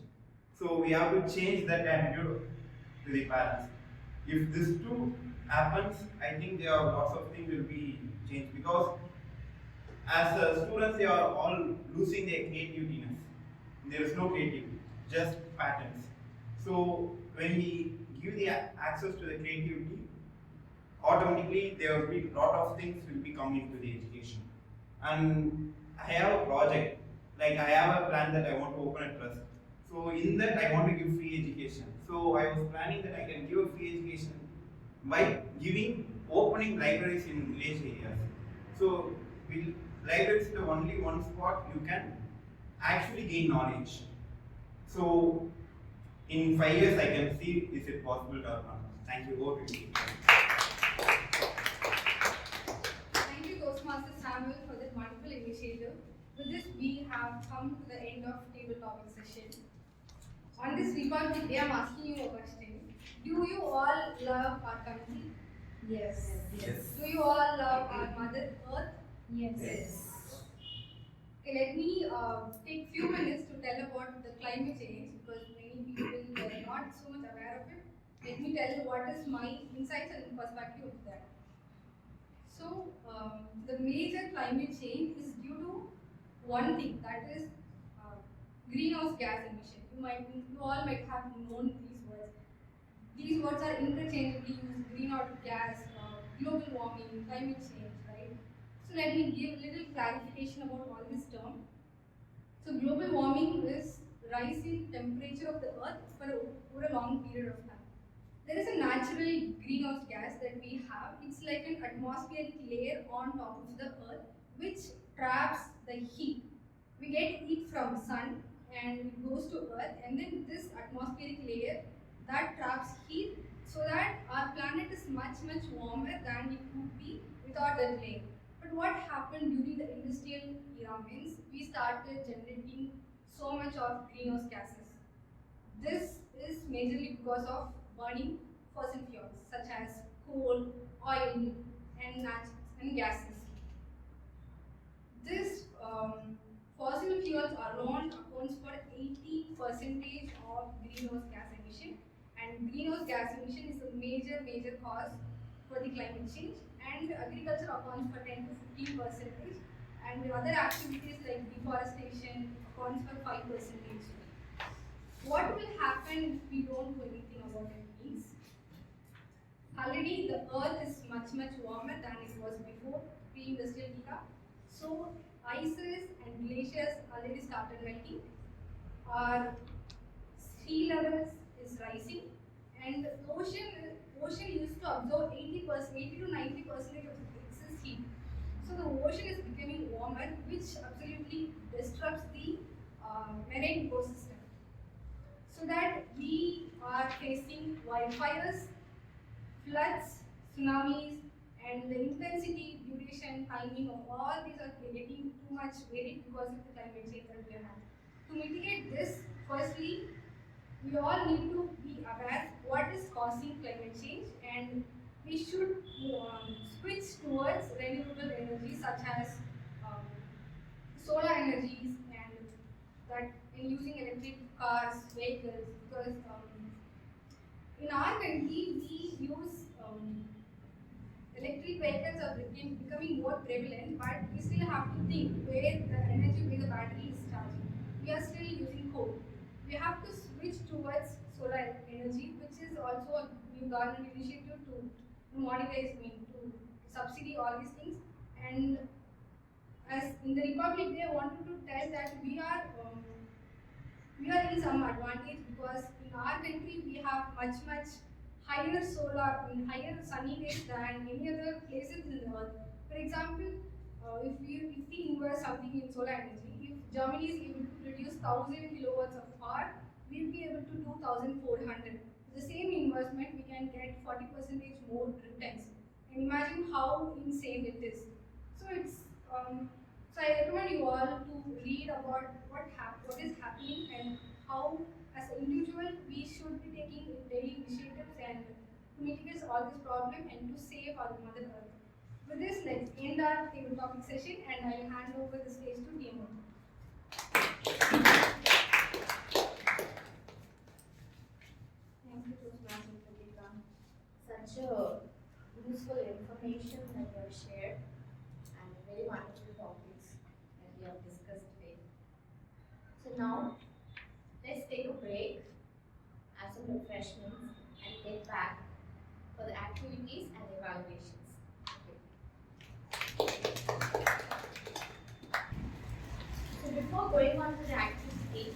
So we have to change that attitude to the parents. If this too happens, I think there are lots of things will be changed because as students, they are all losing their creativeness. There is no creativity, just patterns. So when we give the access to the creativity, automatically there will be a lot of things will be coming to the education. And I have a project, like I have a plan that I want to open a trust. So in that I want to give free education. So I was planning that I can give a free education by opening libraries in village areas. So library is the only one spot you can actually gain knowledge. So in 5 years I can see is it possible or not. Thank you. Over to you. Thank you, Toastmaster Samuel, for that wonderful initiative. With this, we have come to the end of table topic session. On this Republic Day, I am asking you a question. Do you all love our country? Yes. Do you all love our Mother Earth? Yes. Okay, let me take few minutes to tell about the climate change because many people are not so much aware of it. Let me tell you what is my insights and perspective of that. So, the major climate change is due to one thing, that is greenhouse gas emission. You all might have known these words. These words are interchangeably used: greenhouse gas, global warming, climate change, right? So let me give a little clarification about all this term. So global warming is rise in temperature of the earth over a long period of time. There is a natural greenhouse gas that we have. It's like an atmospheric layer on top of the earth which traps the heat. We get heat from sun and it goes to earth, and then this atmospheric layer that traps heat so that our planet is much warmer than it would be without that layer. But what happened during the industrial era means we started generating so much of greenhouse gases. This is majorly because of burning fossil fuels such as coal, oil, and gases. This fossil fuels alone accounts for 80% of greenhouse gas emission, and greenhouse gas emission is a major cause for the climate change, and agriculture accounts for 10 to 15%, and other activities like deforestation accounts for 5%. What will happen if we don't do anything about it means already the earth is much warmer than it was before pre-industrial era. So ices and glaciers already started melting. Our sea levels is rising, and the ocean used to absorb 80 to 90% of the excess heat. So the ocean is becoming warmer, which absolutely disrupts the marine ecosystem. So that we are facing wildfires, floods, tsunamis, and the intensity, duration, timing of all these are getting too much varied because of the climate change that we have. To mitigate this, firstly, we all need to be aware what is causing climate change, and we should switch towards renewable energy such as um, solar energies and that in using electric cars, vehicles, because in our country we use electric vehicles are becoming more prevalent, but we still have to think where the energy, where the battery is charging. We are still using coal. We have to switch towards solar energy, which is also a new government initiative to monetize, to subsidy all these things. And as in the Republic Day, I wanted to tell that we are in some advantage because in our country we have much higher solar and higher sunny days than any other places in the world. For example, if we invest something in solar energy, if Germany is able to produce 1,000 kilowatts of power, we'll be able to do 1,400. The same investment we can get 40% more returns. And imagine how insane it is. So I recommend you all to read about what is happening and how, as an individual, we should be taking daily initiatives and to mitigate all this problem and to save our Mother Earth. With this, let's end our table topic session, and I will hand over the stage to Demo. Thank you, Toastmasters Pratika. Such a useful information that you have shared and very wonderful topics that we have discussed today. So now, let's take a break, have some refreshments, and get back for the activities and evaluations. So before going on to the activity,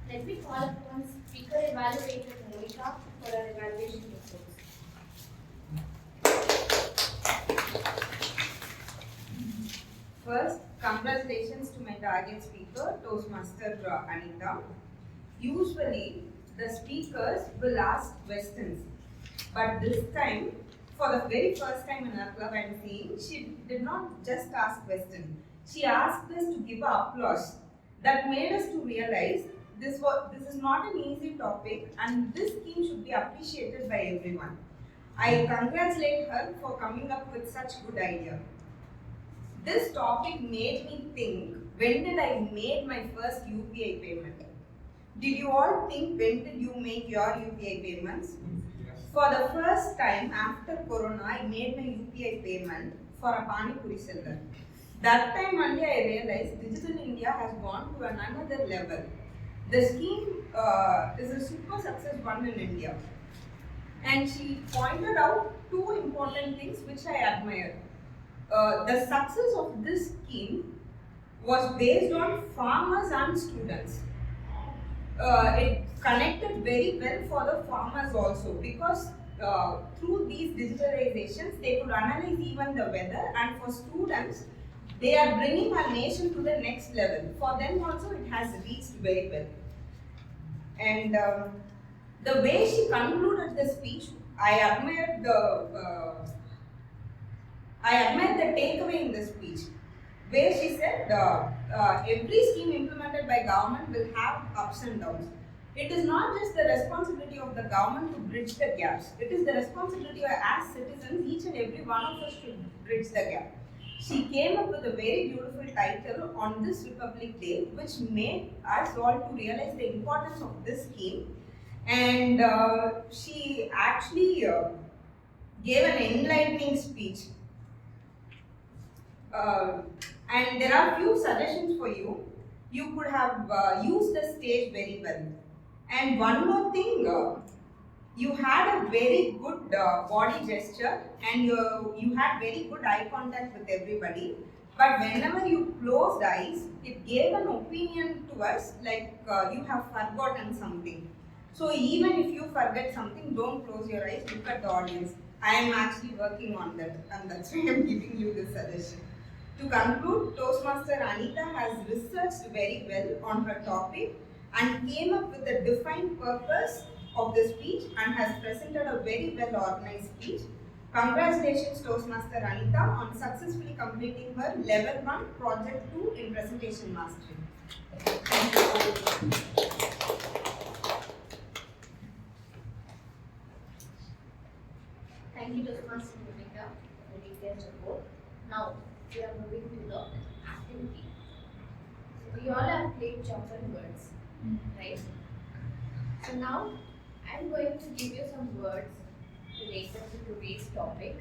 let me call upon speaker evaluator Monica for our evaluation reports. First, congratulations to my target speaker, Toastmaster Anita. Usually, the speakers will ask questions, but this time, for the very first time in our club, I am seeing, she did not just ask questions. She asked us to give applause. That made us to realize this is not an easy topic, and this scheme should be appreciated by everyone. I congratulate her for coming up with such good idea. This topic made me think, when did I make my first UPI payment? Did you all think when did you make your UPI payments? Yes. For the first time after Corona, I made my UPI payment for a Pani Puri seller. That time only I realized Digital India has gone to another level. The scheme is a super success one in India. And she pointed out two important things which I admire. The success of this scheme was based on farmers and students. It connected very well for the farmers also, because through these digitalizations they could analyze even the weather, and for students they are bringing our nation to the next level. For them also it has reached very well. And the way she concluded the speech, I admired the takeaway in the speech, where she said every scheme implemented by government will have ups and downs. It is not just the responsibility of the government to bridge the gaps. It is the responsibility of as citizens, each and every one of us should bridge the gap. She came up with a very beautiful title on this Republic Day, which made us all to realize the importance of this scheme. And she actually gave an enlightening speech. And there are few suggestions for you. You could have used the stage very well. And one more thing, you had a very good body gesture, and you had very good eye contact with everybody. But whenever you closed eyes, it gave an opinion to us like you have forgotten something. So even if you forget something, don't close your eyes, look at the audience. I am actually working on that, and that's why I am giving you this suggestion. To conclude, Toastmaster Anita has researched very well on her topic and came up with a defined purpose of the speech and has presented a very well organized speech. Congratulations, Toastmaster Anita, on successfully completing her Level 1 Project 2 in Presentation Mastery. we are moving to the activity. So you all have played chosen words, right? So now I'm going to give you some words related to today's topic.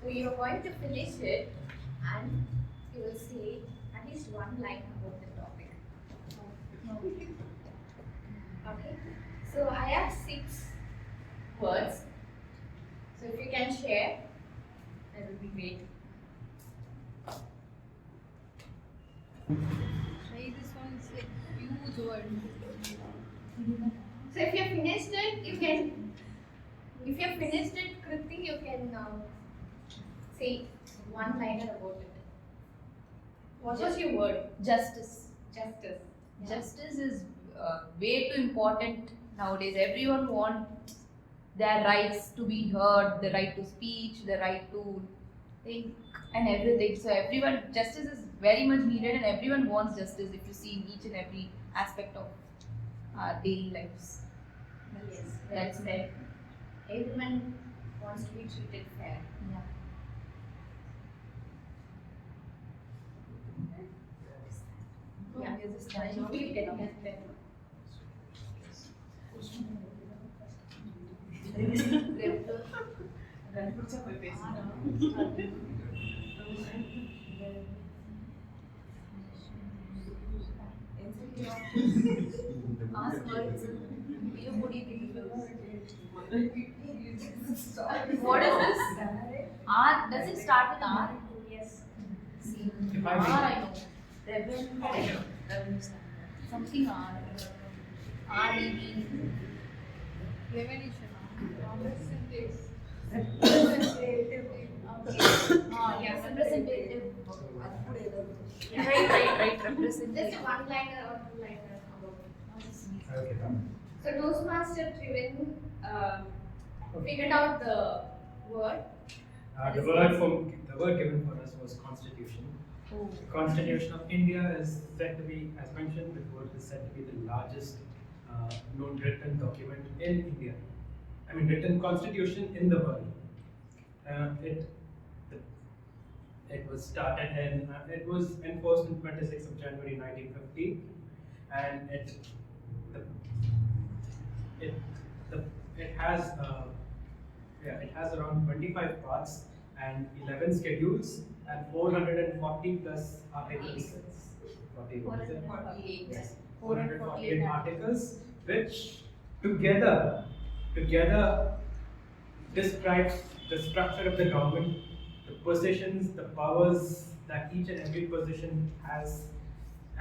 So you are going to finish it and you will say at least one line about the topic. Okay. So I have 6 words. So if you can share, that would be great. This one is like huge word. So if you finished it, you can. If you finished it, Kriti, you can say one liner about it. What was your word? Justice. Justice. Justice is way too important nowadays. Everyone wants their rights to be heard, the right to speech, the right to think, and everything. So everyone, justice is very much needed, and everyone wants justice. If you see in each and every aspect of our daily lives. Yes. That's said. Everyone wants to be treated fair. Yeah. Yeah. You can get better. Ask words. What is this? R. Does it start with R? Yes. See. If R, I may. I know. Reverend. Something R. R-E-V. Revelation. Representative. Yeah, representative. Yeah. Right. Representative. Just one liner or two liner about it. Okay. So Toastmaster Triven figured out the word. The word given for us was constitution. The Constitution of India is said to be, as mentioned before, is said to be the largest known written document in India. I mean, written constitution in the world. It was started in, it was enforced on 26th of January 1950, and it has around 25 parts and 11 schedules and 440 plus articles. 40, what is it? 448. Yes, 448 articles, which together describes the structure of the government, the positions, the powers that each and every position has,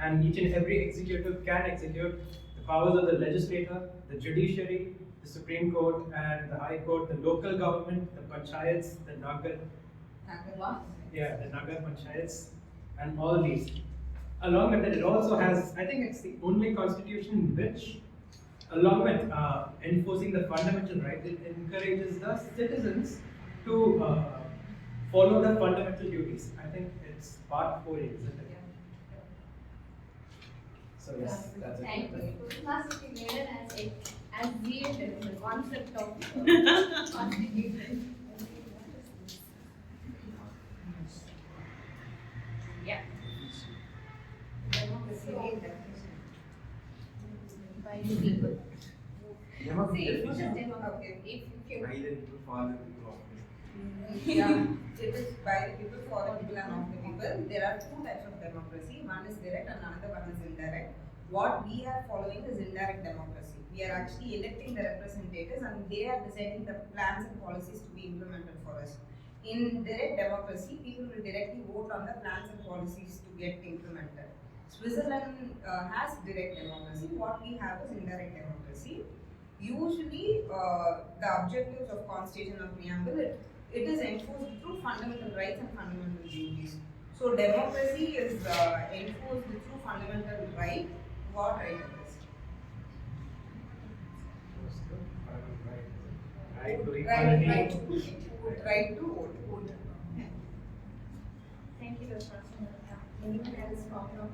and each and every executive can execute, the powers of the legislator, the judiciary, the Supreme Court and the High Court, the local government, the panchayats, the nagar, the nagar panchayats, and all these. Along with it, it also has, I think it's the only constitution which, along with enforcing the fundamental right, it encourages the citizens to follow the fundamental duties. I think it's part 4A, isn't it? So yes, that's it. Thank you. Toastmaster Triven as real the concept of constitution. Yeah. Democracy. By the people. See, what is democracy? If you By the people, for the people of this. Yeah, it is by the people, for the people, and of the people. There are 2 types of democracy. One is direct and another one is indirect. What we are following is indirect democracy. We are actually electing the representatives and they are deciding the plans and policies to be implemented for us. In direct democracy, people will directly vote on the plans and policies to get implemented. Switzerland has direct democracy. What we have is indirect democracy. Usually, the objectives of Constitution or Preamble, it is enforced through fundamental rights and fundamental duties. So, democracy is enforced through fundamental right. What right it is? Right to Right, equality. right to vote. thank you, Toastmaster. Anyone else from now?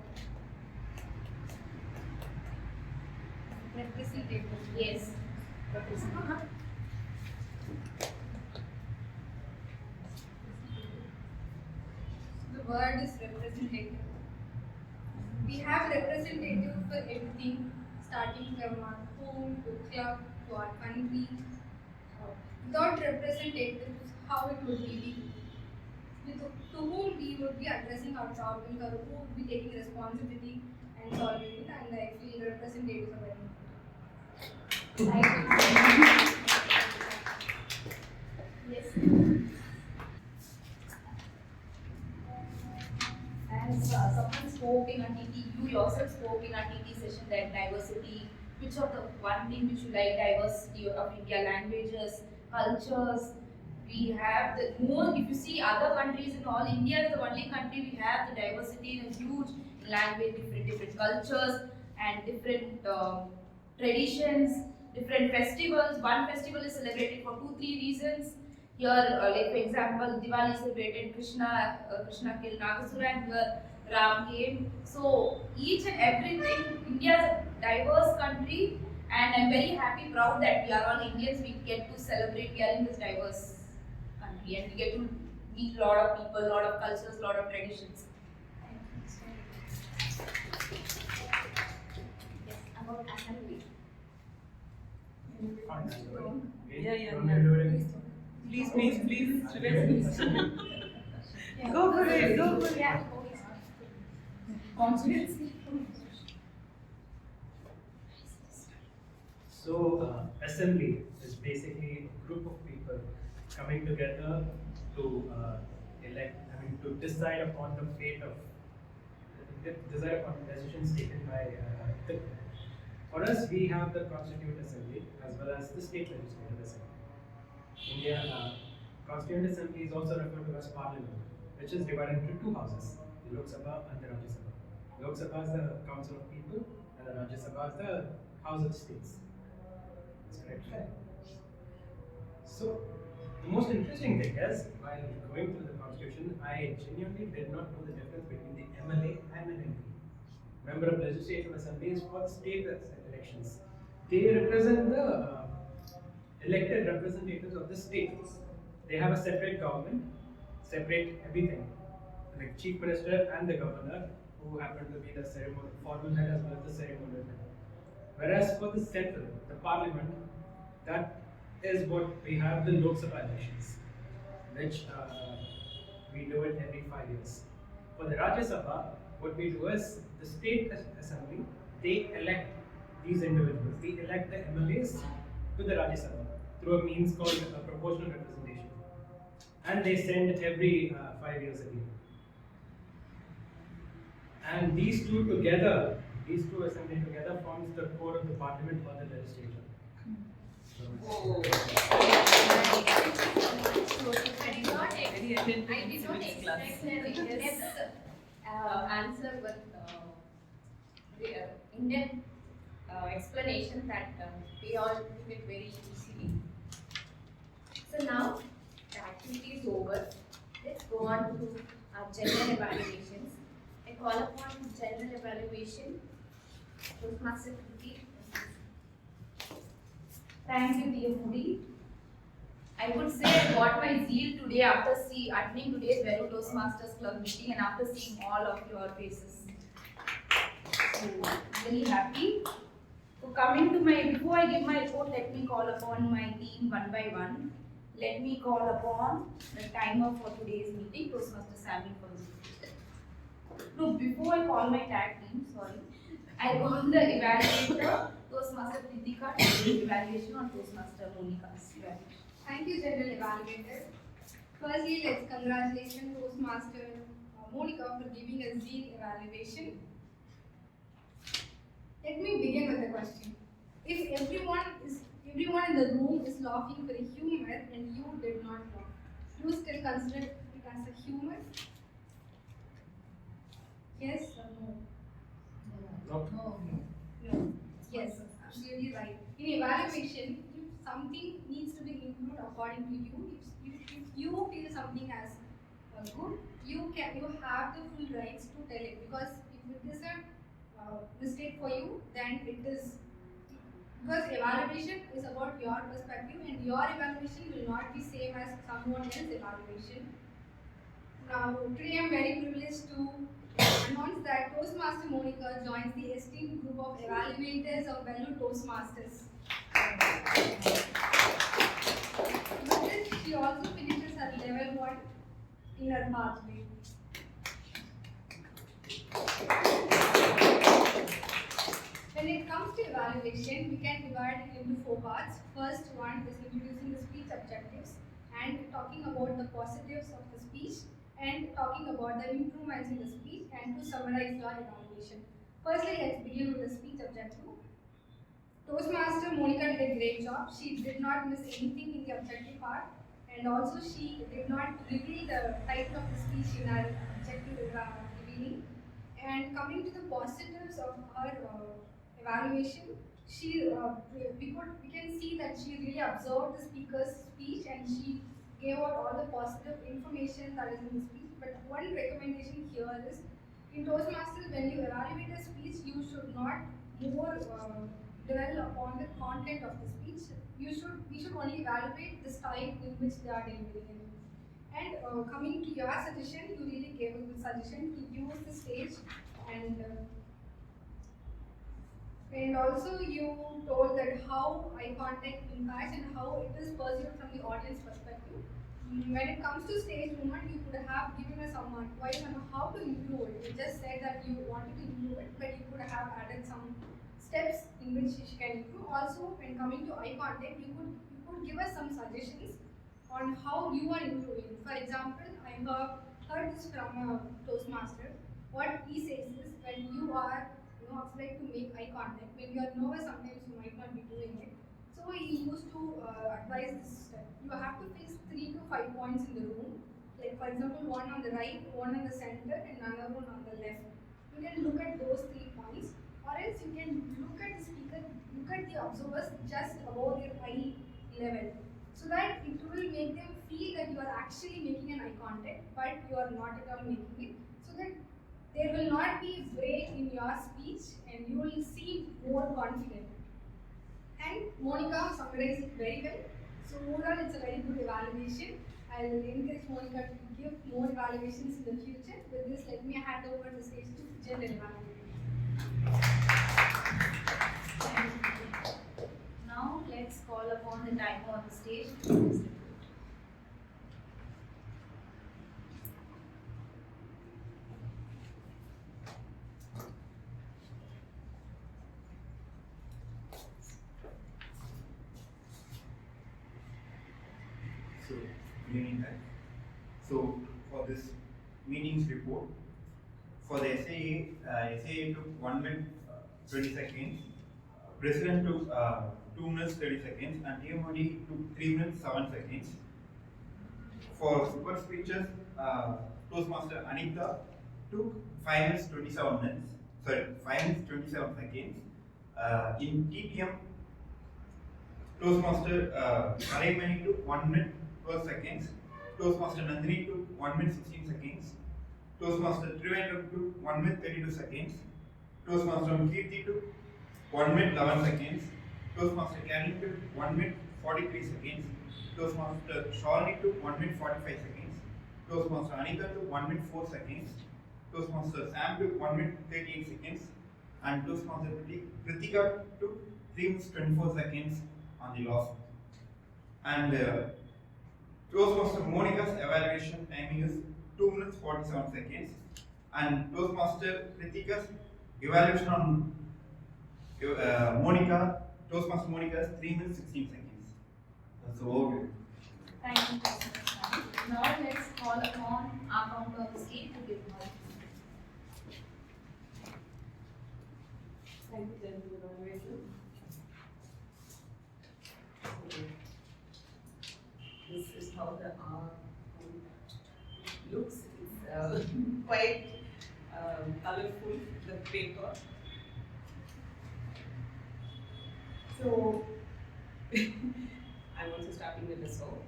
Representative. Yes. Representative. The word is representative. We have representative for everything, starting from our home to club to our country. Without representatives, how it would be? To whom we would be addressing our problems, or who would be taking responsibility and solving it, and I feel representatives are very important. Yes. As someone spoke in a TT, you yourself spoke in a TT session that diversity, which of the one thing which you like, diversity of India, languages, cultures. We have the more, if you see other countries in all, India is the only country we have the diversity in a huge language, different cultures and different traditions, different festivals. One festival is celebrated for 2-3 reasons. Here, like for example, Diwali is celebrated, Krishna killed Nagasura, and here Ram came. So each and everything, India is a diverse country, and I'm very happy, proud that we are all Indians. We get to celebrate. We are in this diverse country, and we get to meet a lot of people, a lot of cultures, a lot of traditions. Yes, about assembly. Please. Go for it. Yeah. Confidence. So, assembly is basically a group of people coming together to to decide upon the fate of, decide upon decisions taken by the. For us, we have the Constituent Assembly as well as the State Legislative Assembly. India Constituent Assembly is also referred to as Parliament, which is divided into two houses, the Lok Sabha and the Rajya Sabha. Lok Sabha is the Council of People, and the Rajya Sabha is the House of States. That's correct, right? So, the most interesting thing is, while going through the Constitution, I genuinely did not know the difference between the MLA and an MP. Member of Legislative Assembly is for the state elections. They represent the elected representatives of the states. They have a separate government, separate everything, like chief minister and the governor, who happen to be the formal head as well as the ceremonial head. Whereas for the central, the parliament, that is what we have the Lok Sabha elections, which we do it every 5 years. For the Rajya Sabha, what we do is the state assembly, they elect these individuals, they elect the MLAs to the Rajya Sabha through a means called proportional representation, and they send every 5 years again. And these two together, these two assembly together forms the core of the parliament or the legislature. I did not expect his answer with in-depth explanation that we all do it very easily. So now the activity is over. Let's go on to our general evaluations. I call upon general evaluation. Toastmaster Kriti. Thank you, dear Moody. I would say I got my zeal today after attending today's Vellore Toastmasters Club meeting and after seeing all of your faces. So, very happy. So, before I give my report, let me call upon my team one by one. Let me call upon the timer for today's meeting, Toastmaster Sammy first. No, before I call my tag team, sorry, I call the evaluator, Toastmaster Kritika, to do evaluation on Toastmaster Monika's evaluation. Thank you, General Evaluator. Firstly, let's congratulate Toastmaster Monica for giving a zeal evaluation. Let me begin with a question. If everyone in the room is laughing for a humor and you did not laugh, do you still consider it as a humor? Yes or no? No. Yes, absolutely right. In evaluation, if something needs to be improved according to you, if you feel something as good, you have the full rights to tell it, because if it is a mistake for you, then it is, because evaluation is about your perspective and your evaluation will not be same as someone else's evaluation. Now, today I'm very privileged to announce that Toastmaster Monica joins the esteemed group of evaluators of Vellore Toastmasters. With this, she also finishes her level 1 in her pathway. When it comes to evaluation, we can divide it into 4 parts. First one is introducing the speech objectives and talking about the positives of the speech and talking about the improvements in the speech and to summarize your evaluation. Firstly, let's begin with the speech objective. Toastmaster Monica did a great job. She did not miss anything in the objective part, and also she did not reveal the title of the speech in her objective revealing. And coming to the positives of her evaluation, we can see that she really observed the speaker's speech and she gave out all the positive information that is in the speech. But one recommendation here is, in Toastmasters, when you evaluate a speech, you should not more dwell upon the content of the speech. We should only evaluate the style in which they are delivering it. And coming to your suggestion, you really gave a good suggestion to use the stage and also you told that how eye contact impacts and how it is perceived from the audience perspective. When it comes to stage movement, you could have given us some advice on how to improve it. You just said that you wanted to improve it, but you could have added some steps in which she can improve. Also, when coming to eye contact, you could give us some suggestions on how you are improving. For example, I have heard this from a Toastmaster. What he says is, when you are afraid to make eye contact, when you are nervous, sometimes you might not be doing it. So he used to advise this step. You have to fix 3 to 5 points in the room. Like for example, one on the right, one on the center, and another one on the left. You can look at those 3 points, or else you can look at the speaker, look at the observers just above their eye level, so that it will make them feel that you are actually making an eye contact, but you are not at all making it, so that there will not be a break in your speech and you will seem more confident. And Monica summarized it very well. So overall, it's a very good evaluation. I'll encourage Monica to give more evaluations in the future. With this, let me hand over the stage to general evaluation. Thank you. Now let's call upon the timer on the stage to do this report. So, good evening, guys. So, for this meetings report, for the SAA took 1 minute 20 seconds, President took 2 minutes 30 seconds, and TMOD took 3 minutes 7 seconds. For super speeches, Toastmaster Anita took 5 minutes 27 minutes. 5 minutes 27 seconds. In TTM, Toastmaster Naraimani took 1 minute 12 seconds. Toastmaster Nandini took 1 minute 16 seconds. Toastmaster Trivandrum took 1 minute 32 seconds. Toastmaster Kirti took 1 minute 11 seconds. Toastmaster Carolyn took 1 minute 43 seconds. Toastmaster Shalini took 1 minute 45 seconds. Toastmaster Anita took 1 minute 4 seconds. Toastmaster Sam took 1 minute 38 seconds. And Toastmaster Kritika took 3 minutes 24 seconds on the last. And Toastmaster Monica's evaluation timing is 2 minutes 47 seconds. And Toastmaster Kritika's evaluation on Toastmaster Monica is 3 minutes 16 seconds. That's the overview. Thank you, Toastmaster. Now let's call upon our counter on the stage to give more. Thank you, General Evaluation. This is how the looks. It's quite colorful, the paper. So, I'm also starting with the soap.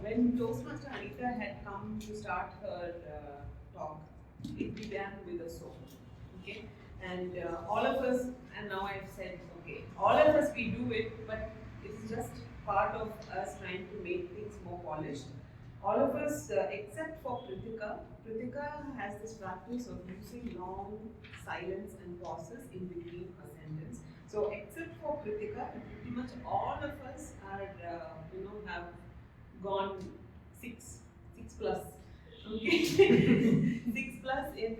When Toastmaster Anita had come to start her talk, it began with a soap. Okay, and all of us, and now I've said, okay, all of us we do it, but it's just part of us trying to make things more polished. all of us, except for Pritika has this practice of using long silence and pauses in between a sentence. So, except for Pritika, pretty much all of us are, have gone six plus. Okay, 6 plus in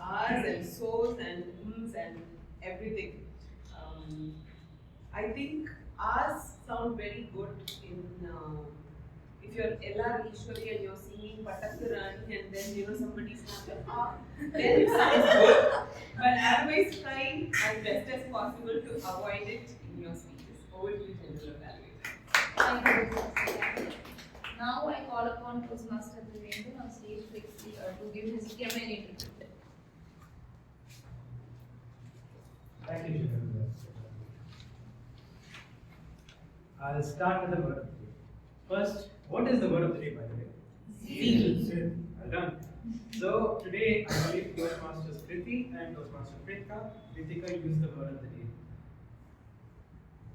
R's and so's and ums and everything. I think R's sound very good in if you're LR Ishwari and you're singing Patakkurani and then somebody's not ah, then it sounds good. But otherwise try as best as possible to avoid it in your speeches. Over to you, General Evaluator. Thank you. Now I call upon Toastmaster Vellore on stage to give his Yemen tribute. Thank you, General. I'll start with the word of the day. First, what is the word of the day, by the way? Zeal. Well done. So today I believe Toastmasters Kriti and Toastmaster Kritika use the word of the day.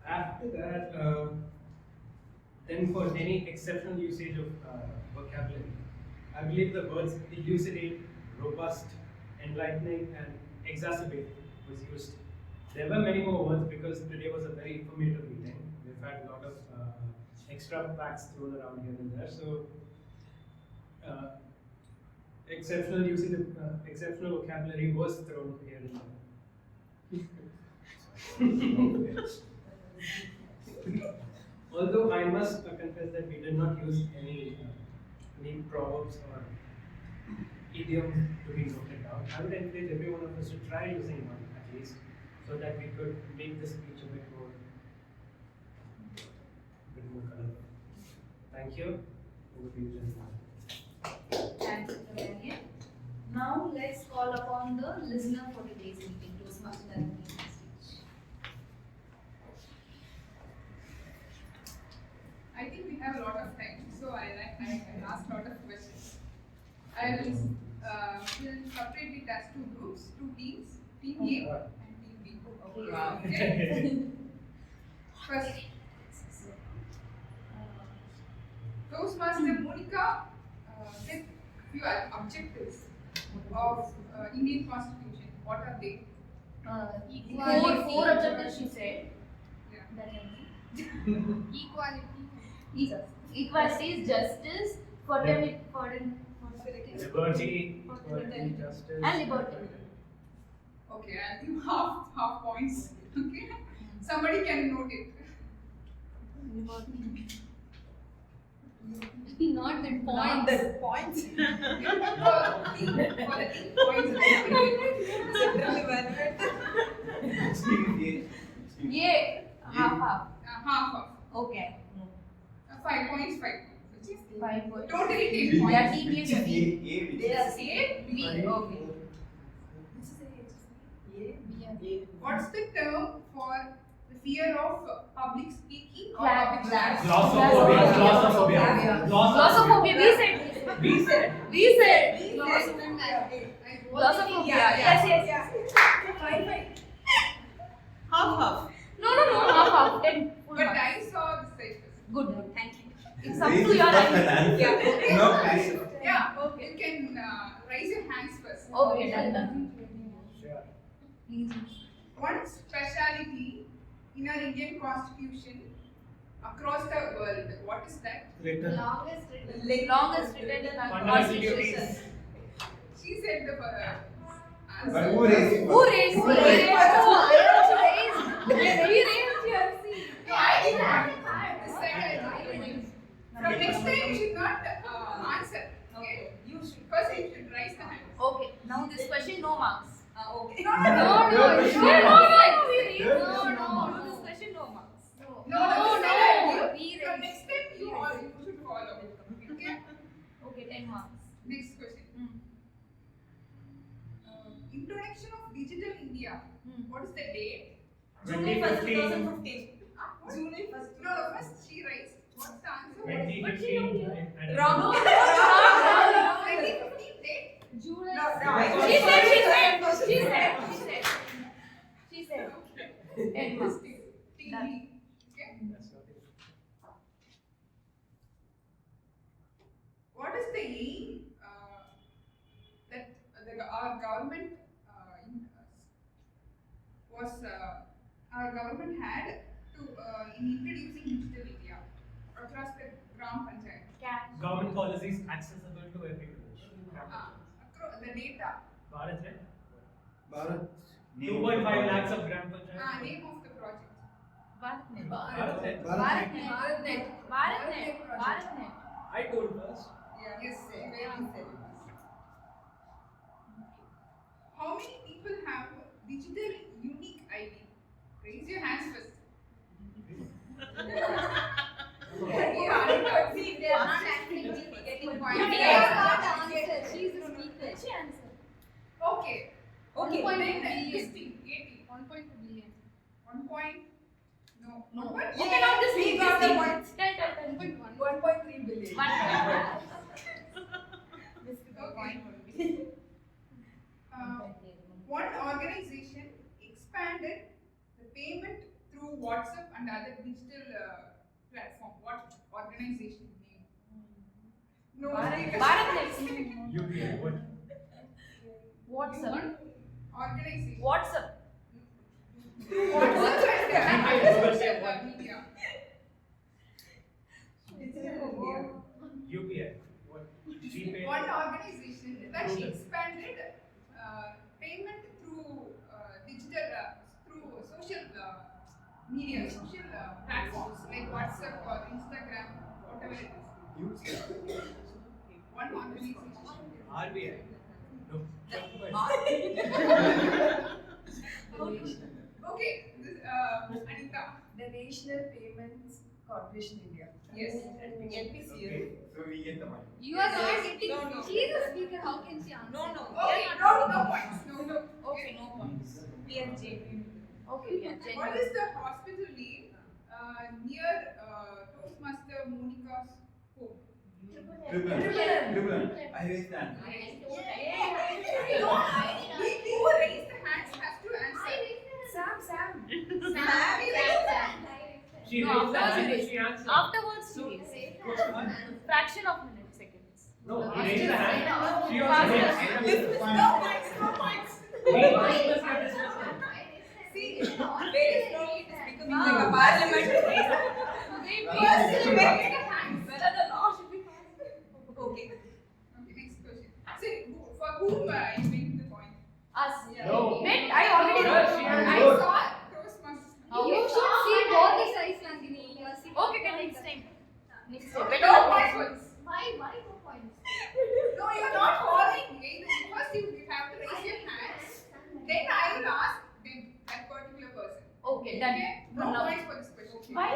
After that, then for any exceptional usage of vocabulary, I believe the words elucidate, robust, enlightening, and exacerbate was used. There were many more words because today was a very informative meeting. We've had a lot of extra facts thrown around here and there. So exceptional usage of exceptional vocabulary was thrown here and there. Although I must confess that we did not use any proverbs or idioms to be noted down, I would encourage every one of us to try using one at least, so that we could make the speech a bit more colorful. Thank you. Over to you, Jennifer. Thank you, Vellore. Now let's call upon the listener for today's meeting, Toastmaster Meeting stage. I think we have a lot of time, so I asked a lot of questions. I will separate it as two groups, two teams, Team A and Team B. Okay. First, Toastmaster Monica set few objectives of Indian Constitution. What are they? Four objectives she said. Yeah. That helps. Equality. Equality is justice, Liberty, justice, and liberty. Okay, I'll give half points. Okay, somebody can note it. Not the points. Not the points. For the points. General Evaluator. Yeah, half. Half. Okay. 5 points. Which is 5 points. totally 10 Yeah, points. team A, Which is B. A, which Yes, is A, B. Okay. What's the term for the fear of public speaking or Clap. public speaking? Glossophobia. Glossophobia. We said. I Glossophobia. Yeah. Yes. Fine. Half. No. Half. 10 full But marks. I saw the safest. Good. Thank you. It's A. up Raise to your is not an idea. answer. No pressure. Yeah, you can raise your hands first. Okay, done. Sure. Please. One speciality in our Indian constitution across the world, what is that? Written. Longest written. Longest written in our Fundamental constitution. duties. She said the But answer. who raised it? Who raised? Who raised? We raised your seat. No, I didn't have this side I raised. From next time you should not answer. Okay? You should first you should raise the hand. Okay. Now this question, no marks. Okay. No. No, This question, no marks. No, this side I We did. From raised. next time you should follow. Okay? Okay, 10 marks. Next question. Introduction of Digital India. What is the date? June 1st, 2015. 2015. What? June 1st. No, first she raised. What's the answer? 2015. I don't Wrong. know. 2015 date? July. No. She said. Okay. 10 marks. TV. Done. Okay. That's not it. was our government had to in introducing digital India across the Gram Panchayat. Government policies accessible to everyone. The data. Bharat, right? Bharat. 2.5 lakhs of Gram Panchayat. Name of the project. BharatNet. BharatNet. BharatNet. I told first. Yes, Very very good. How many people have digital unique ID? Raise your hands first. See, they are not answering, we'll be getting points. You can't answer. She's the speaker. She answer. Okay. Okay. 1.2 then- billion. 80. 1.2 billion. 1 point. No. No. What? Okay, now this We got the points. Tell. 1.1. 1.3 billion. 1.1. Okay. One organization expanded the payment through WhatsApp and other digital platform. What organization name? No. BharatNet. UPI. What? WhatsApp. Organization. WhatsApp. WhatsApp and other social media. UPI. What? GPay. One organization that expanded payment through digital, through social media, social platforms like WhatsApp or Instagram, whatever it is. One organization. RBI. No. Okay, this, Anita. The National Payments Corporation India. Yes. NPCL. So we get the money. You are not getting. No. She's a speaker. How can she answer? No. Okay, no points. No. Okay, no points. PNJ. Okay, yeah. What Genuine. is the hospital name near Toastmaster Monica's home? Triple M. I raised the hand. Who raised the hands has to answer. Sam. She No, raised the afterwards hand she and she answered. Afterwards, she raised. Fraction of minute seconds. No, he raised the hand. She Faster. also raised. No points. We discussed it. See, very slowly it is becoming like a parliament. First, you raise the hands. Whether the law should be passed. Okay. Okay, next question. See, for whom you making the point? Us. No. Wait, I already Yes, she has I good. saw Toastmasters. You should see both the sides, Nandini. You are seeing Okay, next time. Next time. No points for this. Why no points? No, you're not following me. First, you have to raise your hands. Then I will ask that particular person. Okay, done. Okay? No Now- points for this question. Why?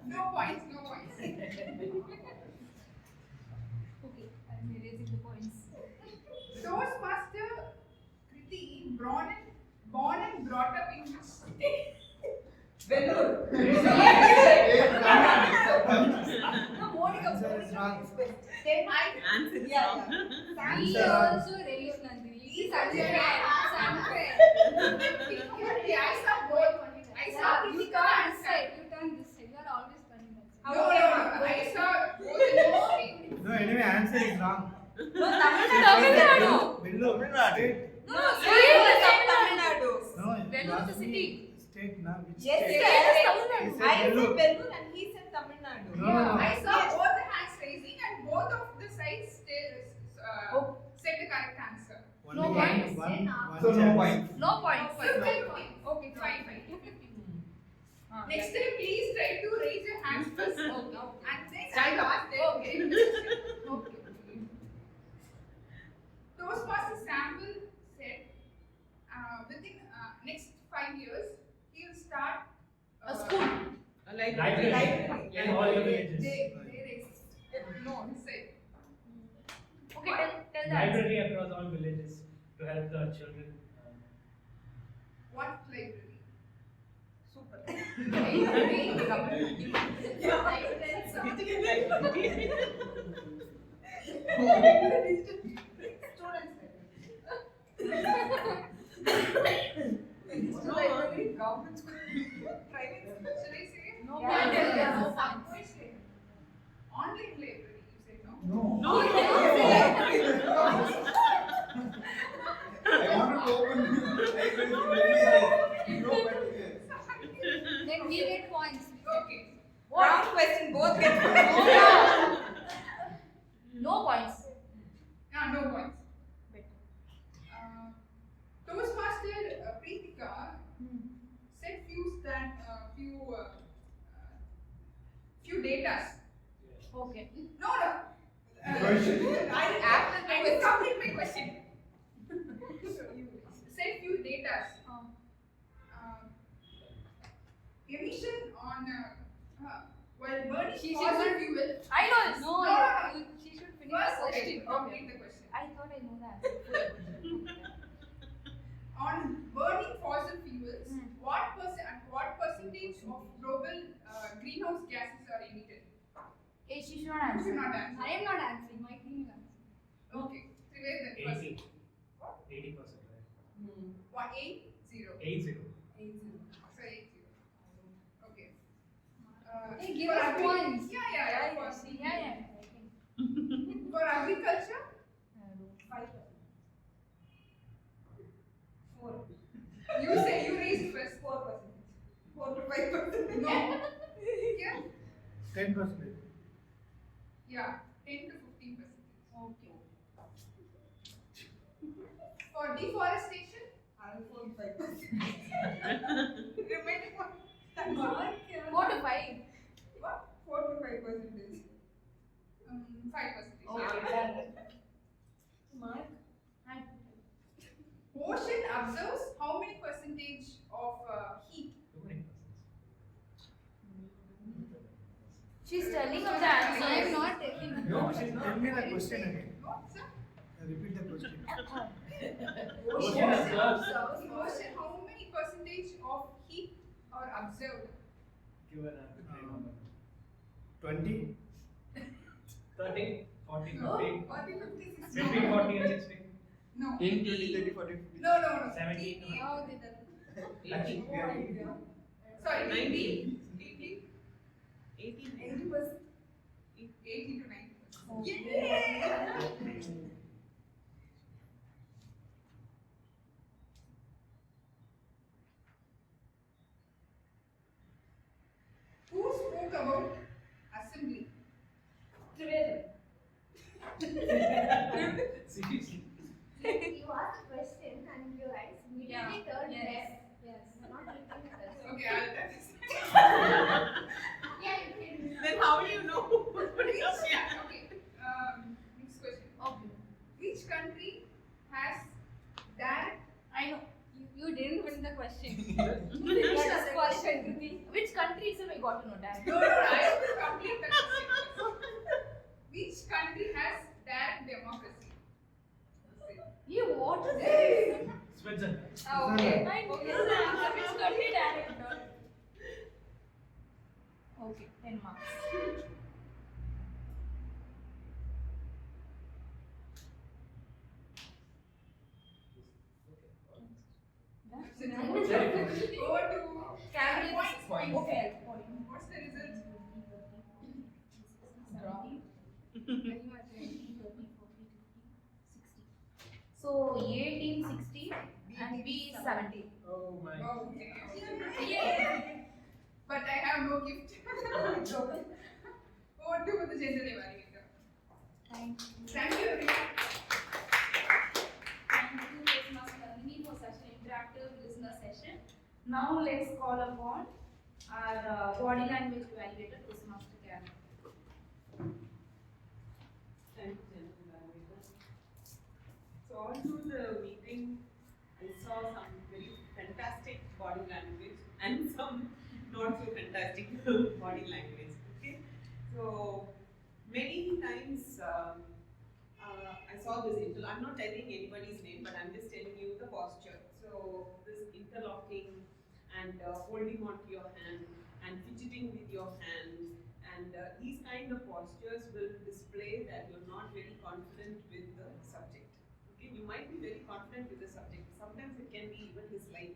No points. Okay, I'm erasing the points. Toastmaster Kriti, born and brought up in which state? Vellore. No, Monica. Answer is wrong. Then I Answer is Yeah, wrong. We Answer. also raised Nandini. Please It's answer. unfair. I saw both. I saw You Kritika can't and this Sam. side. You turn this side. You are always turning that side. No. I saw both in the state. No, anyway, answer is wrong. No, Tamil Tamil Nadu. Nadu. Vellore. State. No, state is Tamil Nadu. No, Vellore is a last city. State now. Which Yes, state? yes. Tamil Nadu. He said I said Vellore. Vellore and he said Tamil Nadu. No. I saw both the hands raising and both of the sides said the correct answer. Only No one- points. one So no chance. points. No points. Okay, fine. Next time, please try to raise your hands first. And then I will ask them. Okay. Toastmaster Samuel said within next 5 years, he will start A school. Library. In all your villages. They raised. No, he said. Okay, tell that. Library across all villages to help the children. What library? Super. Students library. Government school. Private school. Should I say? No Yeah. points. Yeah. No points. Online library, you say no? No. No. I wanted to open library in villages. No. Then we get points. Okay. Round question, both get No points. No points. Better. Toastmaster Preetika said few datas. Okay. No. Question. I will complete my question. Said few datas. Emission on while burning fossil fuel. I know this. No. She should finish First, the question. complete the question. I thought I know that. On burning fossil fuels, at what percentage of global greenhouse gases are emitted? Hey, she should not You answer. should not answer. I am not answering. My team will answer. Okay. Trived then first. 80. What? 80%, right? 80. 80. So 80. Okay. Hey, give for us points. Yeah, of course. Yeah. For agriculture, 5%. 4. you raised first. 4%. 4 to 5%. No. Yeah. 10%. Yeah. 10 to 15%. Okay. For deforestation, 4 to 5%. remaining one. 4 to 5. What? 4 to 5%. 5%. Okay. Mark? Ocean absorbs how many percentage of heat? Too many She's telling us the I am answer. not telling. No, tell me the question again. What, sir? Repeat the question. Ocean absorbs. Ocean, how many percentage of heat are observed? Give an arbitrary number. 20? 30, 40, 50. 40, 50, 60. Between 40 and 60. No. 10, 20, 30, 40, 50. No. 70. Oh, they did. 80. Sorry, 90. 80. 80%. 80 to 90%. Yeah. Who spoke about assembly? Seriously. You asked a question and your eyes immediately turned red. Yes. You're not looking at us. Okay, I'll tell this. Yeah, you can. Then how do you know? Yeah, okay. Next question. Okay. Which country has direct? I know. You didn't win the question. Finish That's the question. question. Which country itself I got to know that? No, I have to complete the question. Which country has direct democracy? Yeah, what is this? Switzerland. Okay. I know the answer. Which country direct? Okay, 10 marks. Over to Cambridge. points. Okay, point. What's the result? So A team 60 and B is 70. Oh my. Okay. Yeah. But I have no gift. Over to the general evaluator. Thank you. Thank you, everyone. Thank you, Toastmaster Nandini, for such an interactive listener session. Now let's call upon our body language evaluator, Toastmaster Gavin. Thank you, General Evaluator. So all through the meeting, I saw some very fantastic body language and some not so fantastic body language. Okay, so many times I saw this I'm not telling anybody's name, but I'm just telling you the posture. So this interlocking and holding on to your hand and fidgeting with your hands. And these kind of postures will display that you're not very confident with the subject. Okay, you might be very confident with the subject. Sometimes it can be even his life,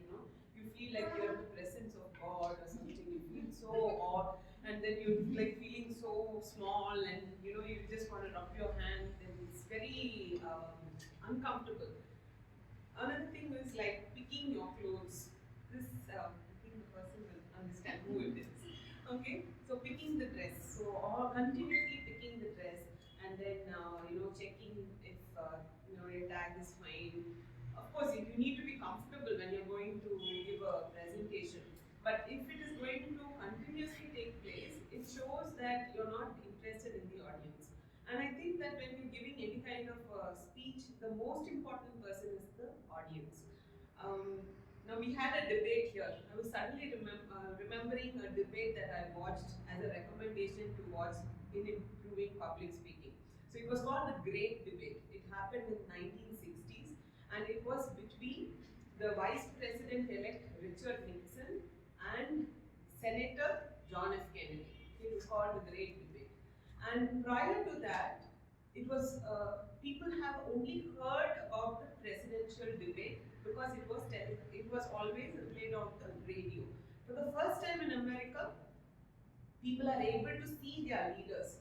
you feel like you're in the presence of God or something. You feel so awe, and then you're like feeling so small, and you just want to rub your hand, and it's very uncomfortable. Another thing is like picking your clothes. This I think the person will Okay, so picking the dress. So or continuously picking the dress, and then checking if your tag is fine. Of course, you need to be comfortable when you're going to give a presentation. But if it is going to continuously take place, it shows that you're not interested in the audience. And I think that when you're giving any kind of speech, the most important person is the audience. Um, Now we had a debate here. I was suddenly remembering a debate that I watched as a recommendation to watch in improving public speaking. So it was called the Great Debate. It happened in 1960s, and it was between the Vice President-elect Richard Nixon and Senator John F. Kennedy. It was called the Great Debate. And prior to that, it was people have only heard about the presidential debate because it was always played on the radio. For the first time in America, people are able to see their leaders.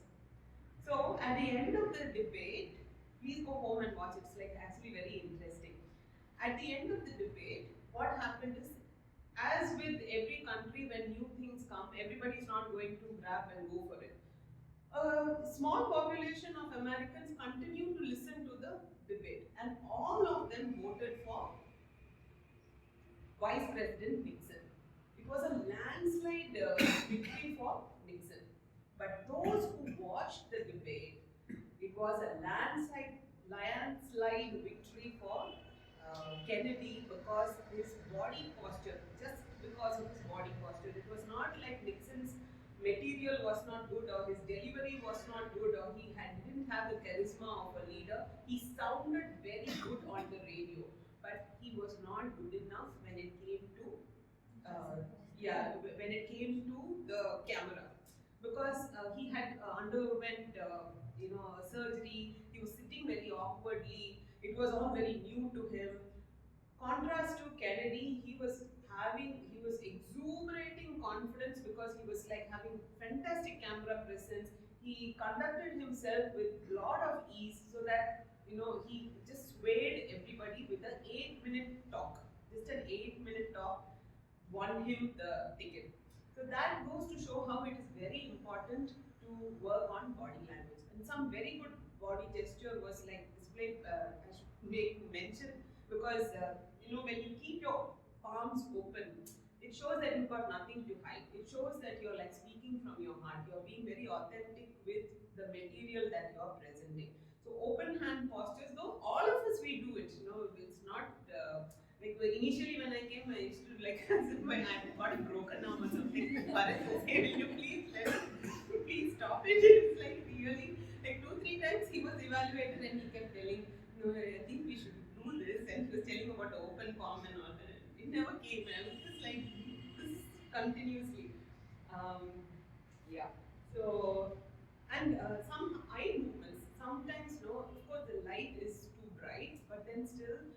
So at the end of the debate, please go home and watch it. It's like actually very interesting. At the end of the debate, what happened is, as with every country, when new things come, everybody is not going to grab and go for it. A small population of Americans continue to listen to the debate, and all of them voted for Vice President Nixon. It was a landslide victory for Nixon. But those who watched the debate, it was a landslide victory for Kennedy because his body posture, just because of his body posture. It was not like Nixon's material was not good or his delivery was not good or didn't have the charisma of a leader. He sounded very good on the radio, but he was not good enough when it came to when it came to the camera, because he had underwent surgery. He was sitting very awkwardly. It was all very new to him. Contrast to Kennedy, he was exuberating confidence because he was like having fantastic camera presence. He conducted himself with a lot of ease so that he just swayed everybody with an 8-minute talk. Just an 8-minute talk won him the ticket. So that goes to show how it is very important to work on body language. And some very good body gesture was like displayed, I should make mention, because when you keep your palms open, it shows that you've got nothing to hide. It shows that you're like speaking from your heart. You're being very authentic with the material that you're presenting. So open hand postures, though all of us we do it. It's not like initially when I came, I used to like as if my hand got a broken arm or something. Bharat will say, "Will you please stop it?" It's like really like 2-3 times he was evaluated and he kept telling, "No, I think we should do this," and he was telling about the open palm and all. It never came. I was just like this continuously. Um, yeah. So and some eye movements. Sometimes, no, of course, the light is too bright, but then still,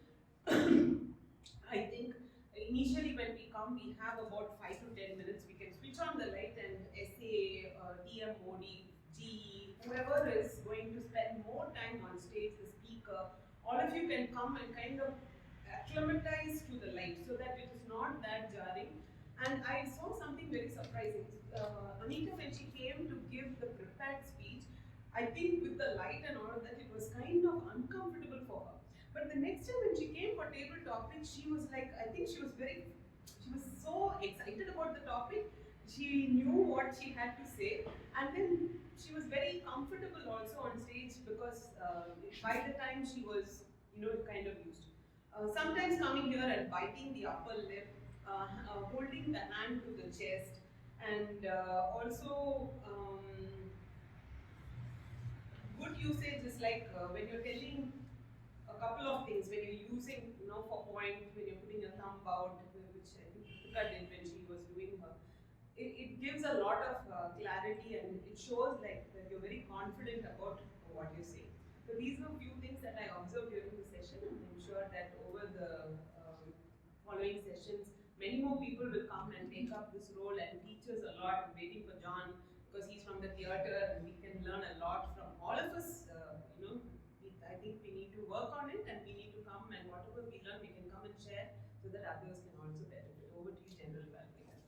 I think initially when we come, we have about 5 to 10 minutes. We can switch on the light and SA, TM, OD, GE, whoever is going to spend more time on stage, the speaker, all of you can come and kind of acclimatize to the light so that it is not that jarring. And I saw something very surprising. Anita, when she came to give the prepared speech, I think with the light and all of that, it was kind of uncomfortable for her. But the next time when she came for table topics, she was like, I think she was so excited about the topic. She knew what she had to say, and then she was very comfortable also on stage because by the time she was, kind of used. Sometimes coming here and biting the upper lip, holding the hand to the chest, and also good usage is like when you're telling a couple of things, when you're using, for point, when you're putting a thumb out, which I think Pritika did when she was doing her, it gives a lot of clarity, and it shows like that you're very confident about what you're saying. So these are a few things that I observed during the session, and I'm sure that over the following sessions, many more people will come and take up this role and teach us a lot. I'm waiting for John because he's from the theatre and we can learn a lot from all of us. I think we need to work on it and we need to come, and whatever we learn, we can come and share so that others can also benefit. Over to you, General Valmika.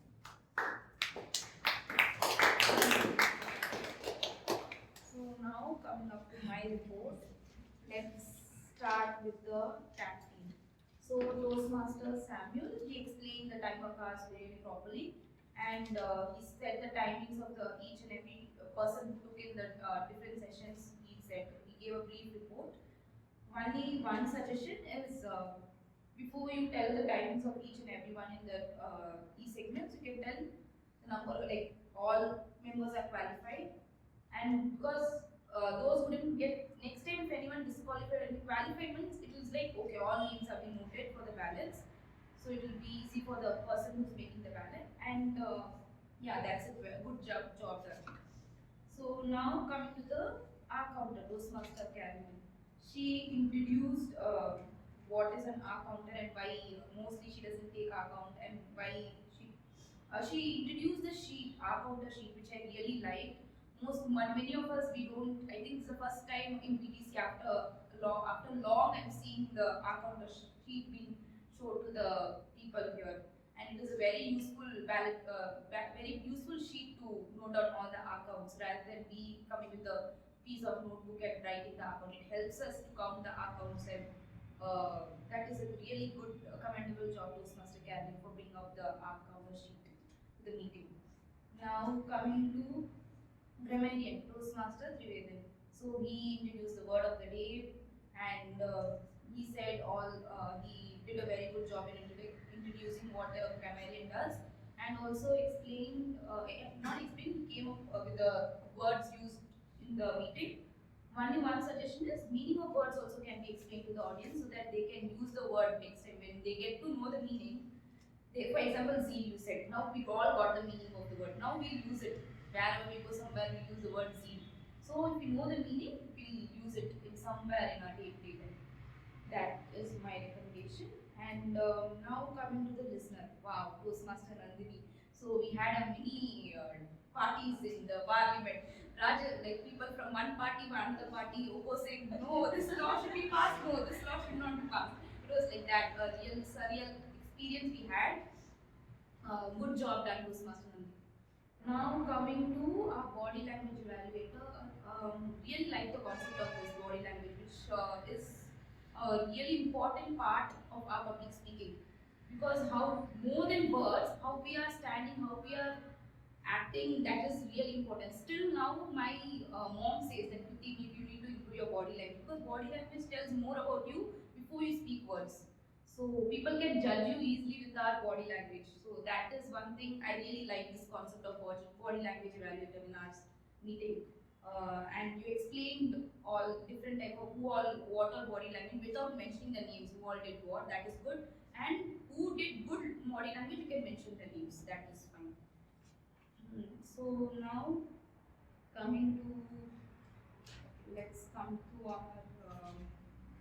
Toastmaster Samuel. He explained the timer cards very properly, and he said the timings of the each and every person who took in the different sessions. He gave a brief report. Only one suggestion is before you tell the timings of each and every one in the e-segments, you can tell the number, like all members are qualified, and because those who didn't get, next time if anyone disqualified and qualified means it is like okay, all names have been noted for the ballots, so it will be easy for the person who's making the ballot, and yeah, that's it. Good job done. So now coming to the R counter, Toastmaster Academy. She introduced what is an R counter and why mostly she doesn't take R count, and why she introduced the sheet, R counter sheet, which I really liked. Many of us we don't. I think it's the first time in PTC after long I'm seeing the R counter sheet being showed to the people here, and it is a very useful very useful sheet to note down all the accounts rather than we coming with a piece of notebook and writing the account. It helps us to count the accounts, and that is a really good commendable job Toastmaster Academy for bringing up the account sheet to the meeting. Now coming to grammarian Toastmaster Trivedan. So he introduced the word of the day, and he said he did a very good job in introducing what a grammarian does, and also explained, not explained, he came up with the words used in the meeting. Only one suggestion is meaning of words also can be explained to the audience so that they can use the word next time when they get to know the meaning. For example, zeal you said. Now we all got the meaning of the word. Now we'll use it. Wherever we go somewhere, we use the word zeal. So if we know the meaning, we'll use it in somewhere in our day-to-day life. That is my recommendation. And now coming to the listener. Wow, Toastmaster Nandini. So we had a mini parties in the parliament. Raja, like people from one party to another party opposing, no, this law should be passed, no, this law should not be passed. It was like that, a real surreal experience we had. Good job done, Toastmaster Nandini. Now coming to our body language evaluator, really like the concept of this body language, which is a really important part of our public speaking, because how more than words, how we are standing, how we are acting, that is really important. Still now my mom says that you need to improve your body language, because body language tells more about you before you speak words. So people can judge you easily with our body language. So that is one thing I really like, this concept of body language evaluator in our meeting. And you explained all different type of what all body language without mentioning the names, who all did what, that is good. And who did good body language, you can mention the names, that is fine. So now coming to, let's come to our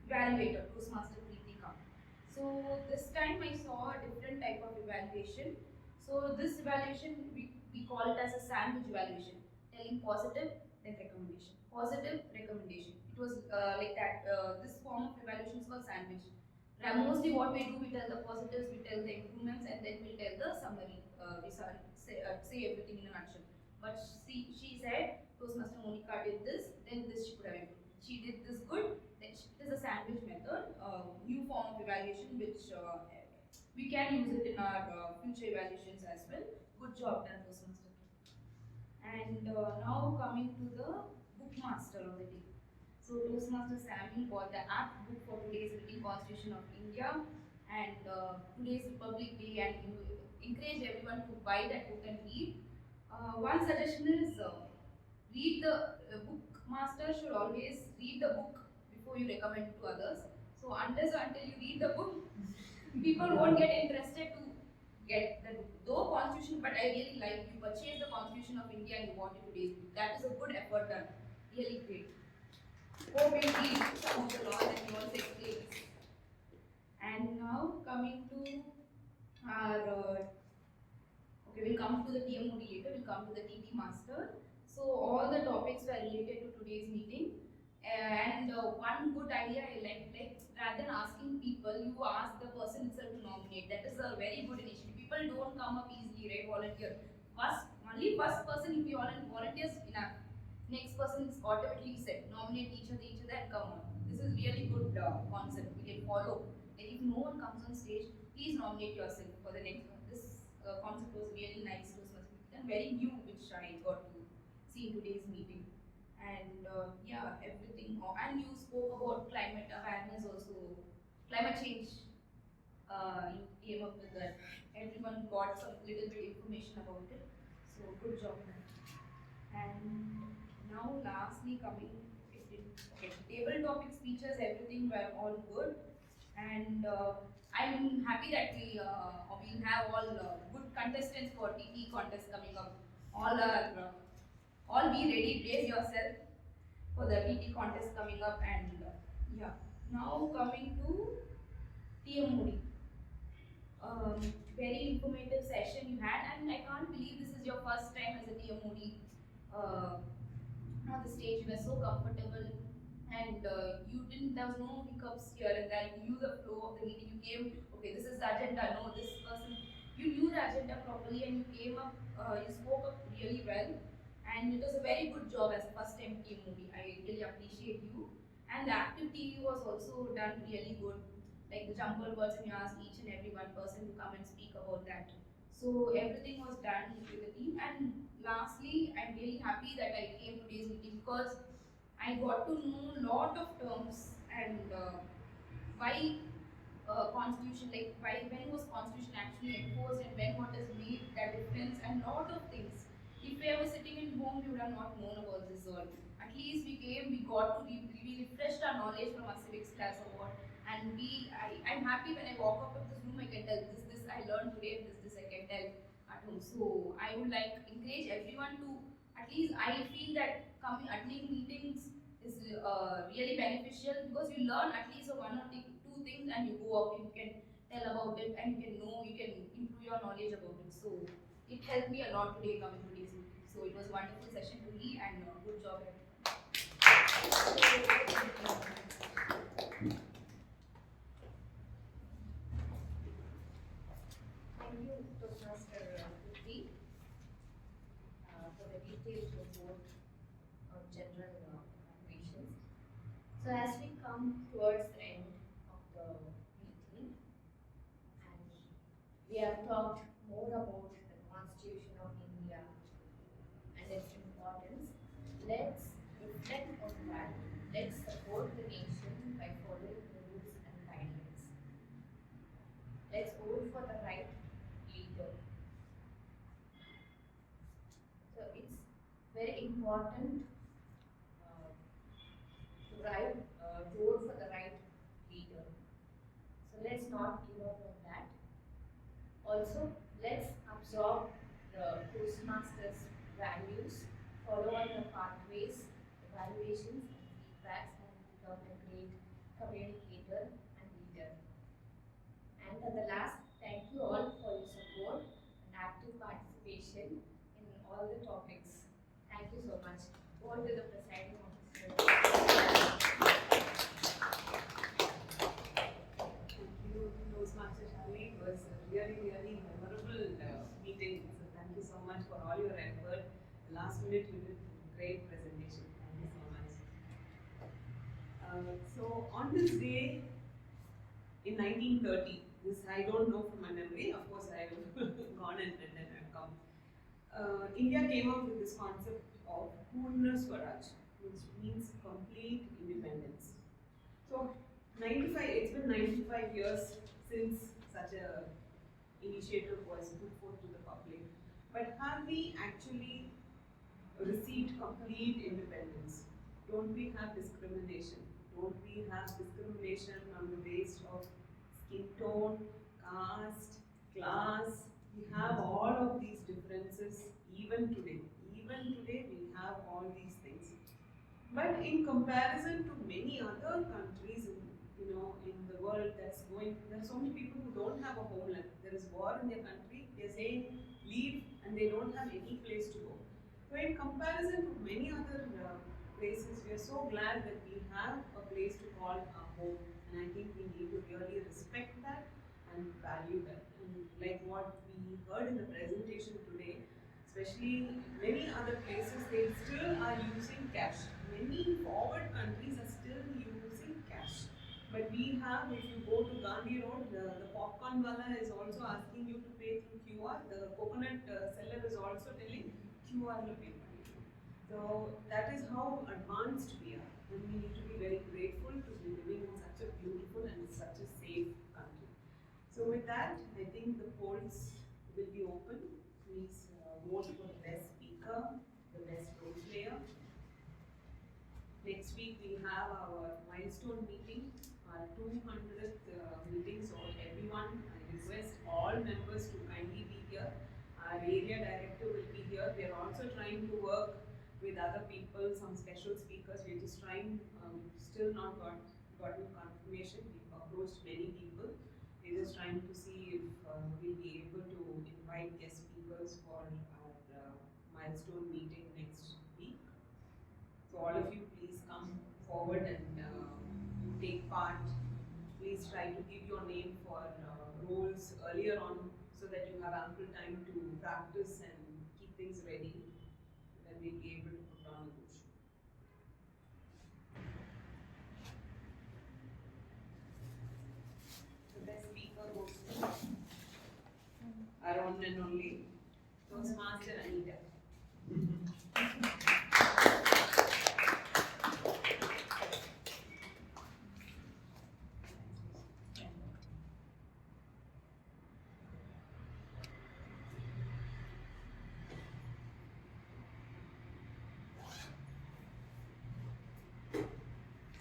evaluator, Toastmaster Kritika. So this time I saw a different type of evaluation. So this evaluation, we call it as a sandwich evaluation, telling positive, then recommendation. Positive, recommendation. It was like that. This form of evaluation is called sandwich. Mostly what we do, we tell the positives, we tell the improvements, and then we tell the summary. We say everything in a nutshell. But she said, Toastmaster Monica did this, then this she could have improved. She did this good, then it is a sandwich method, new form of evaluation which we can use it in our future evaluations as well. Good job done, Toastmaster. And now coming to the bookmaster of the day. So Toastmaster Samuel got the apt book for today's written Constitution of India and today's Republic Day, and you encourage everyone to buy that book and read. One suggestion is read the bookmaster should always read the book before you recommend it to others. So unless or until you read the book, people won't get interested to get the book. Though Constitution, but I really like you purchase the Constitution of India and you want it today's book. That is a good effort done. Really great. Hope you read some of the laws and you also explain. And now coming to our okay, we'll come to the TMO later, we'll come to the TP master. So all the topics were related to today's meeting. And one good idea I like rather than asking people, you ask the person itself to nominate. That is a very good initiative. People don't come up easily, right? Volunteer. Only first person, if you volunteers enough. Next person is automatically set. Nominate each other and come on. This is really good concept. We can follow. And if no one comes on stage, please nominate yourself for the next one. This concept was really nice, Toastmasters Meeting, and very new, which I got to see in today's meeting. And yeah, everything. And you spoke about climate awareness also, climate change. You came up with that. Everyone got some little bit information about it. So good job, man. And now, lastly, coming okay, table topic speeches, everything were all good, and I'm happy that we'll have all good contestants for TT contest coming up. All be ready. Brace yourself for the TT contest coming up, and yeah. Now coming to TMOD. Very informative session you had, and I can't believe this is your first time as a TMOD on the stage. You were so comfortable, and there was no hiccups here and there. You knew the flow of the meeting. You came, okay, this is the agenda. No, this person. You knew the agenda properly, and you came up. You spoke up really well, and it was a very good job as a first-time TMOD. I really appreciate you, and the activity was also done really good. Like the jumper words, and you asked each and every one person to come and speak about that. So everything was done with the team. And lastly, I'm really happy that I came to today's meeting because I got to know a lot of terms and why constitution, like why when was constitution actually enforced and when what has made that difference and lot of things. If I was sitting in home, we would have not known about this all. At least we came, we got to we refreshed our knowledge from our civics class or what. And I'm happy when I walk out of this room, I can tell this I learned today, this I can tell at home. So I would like encourage everyone to, at least I feel that attending meetings is really beneficial because you learn at least one or two things and you go up, you can tell about it and you can know, you can improve your knowledge about it. So it helped me a lot today coming to today's meeting. So it was a wonderful session to me and good job everyone. Thank you, Toastmaster Ruthi, for the detailed report on general equations. So as we come towards the end of the meeting, and we have talked more about the Constitution of India and its importance, let's reflect on that. Let's support the nation by following the rules and guidelines. Let's vote for the right leader. So it's very important to vote for the right leader. So let's not give up on that. Also, let's absorb the Toastmasters values, follow all the pathways, evaluations, and feedbacks, and become a great communicator and leader. And at the last, thank you all for your support and active participation in all the topics. Thank you so much. Over to the presiding officer. Thank you, Toastmaster Shalini. It was a really memorable meeting. So thank you so much for all your effort. Last minute you did a great presentation. Thank you so much. So on this day in 1930, this I don't know from my memory. Of course, I have gone and then I've come. India came up with this concept of Purna Swaraj, which means complete independence. So 95, it's been 95 years since such a initiative was put forth to the public. But have we actually received complete independence? Don't we have discrimination? Don't we have discrimination on the basis of skin tone, caste, class? We have all of these differences even today. Even today we have all these things. But in comparison to many other countries in the world that's going, there are so many people who don't have a homeland. There is war in their country, they're saying leave and they don't have any place to go. So in comparison to many other places, we are so glad that we have a place to call our home. And I think we need to really respect that and value that. And like what we heard in the presentation today, especially many other places, they still are using cash. Many forward countries are still using cash. But we have, if you go to Gandhi Road, the popcorn wala is also asking you to pay through QR. The coconut seller is also telling QR lo pay. So that is how advanced we are. And we need to be very grateful to be living in such a beautiful and such a safe country. So with that, I think the polls will be open. Please vote for the best speaker, the best role player. Next week we have our milestone meeting, our 200th meeting. So everyone, I request all members to kindly be here. Our area director will be here. We are also trying to work with other people, some special speakers. We're just trying, still not gotten confirmation. We've approached many people. We're just trying to see if we'll be able to invite guest speakers for our milestone meeting next week. So all of you please come forward and take part. Please try to give your name for roles earlier on so that you have ample time to practice and keep things ready. Then we'll be able to put on a good show. The best speaker goes to our own and only Toastmaster Anita.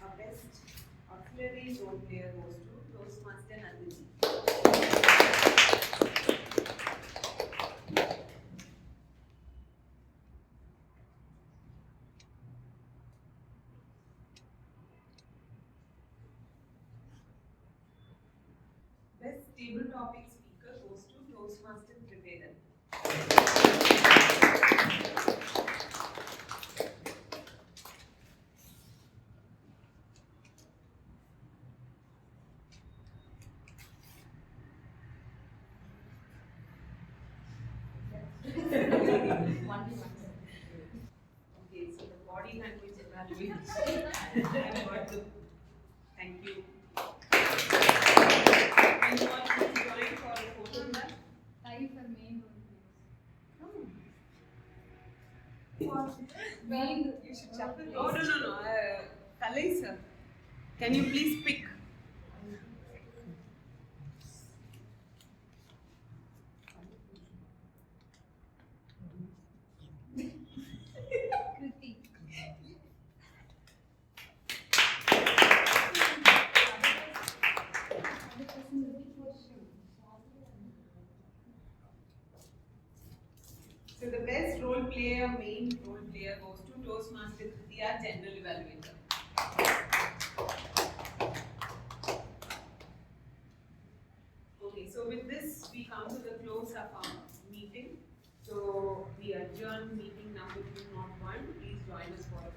Our best auxiliary role player goes to Toastmaster Nandini. Best table topic speaker goes to Toastmaster Triveden. Okay, so the body language evaluation. I've got the. Thank you. Anyone please join for a photograph? Tie for main role Main, you should shuffle. Oh no. Kalai sir, can you please pick? Kriti. So the best role player, main role player goes to Toastmaster Kriti, our general evaluator. Okay, so with this we come to the close of our meeting. So we adjourn meeting number 201. Please join us for a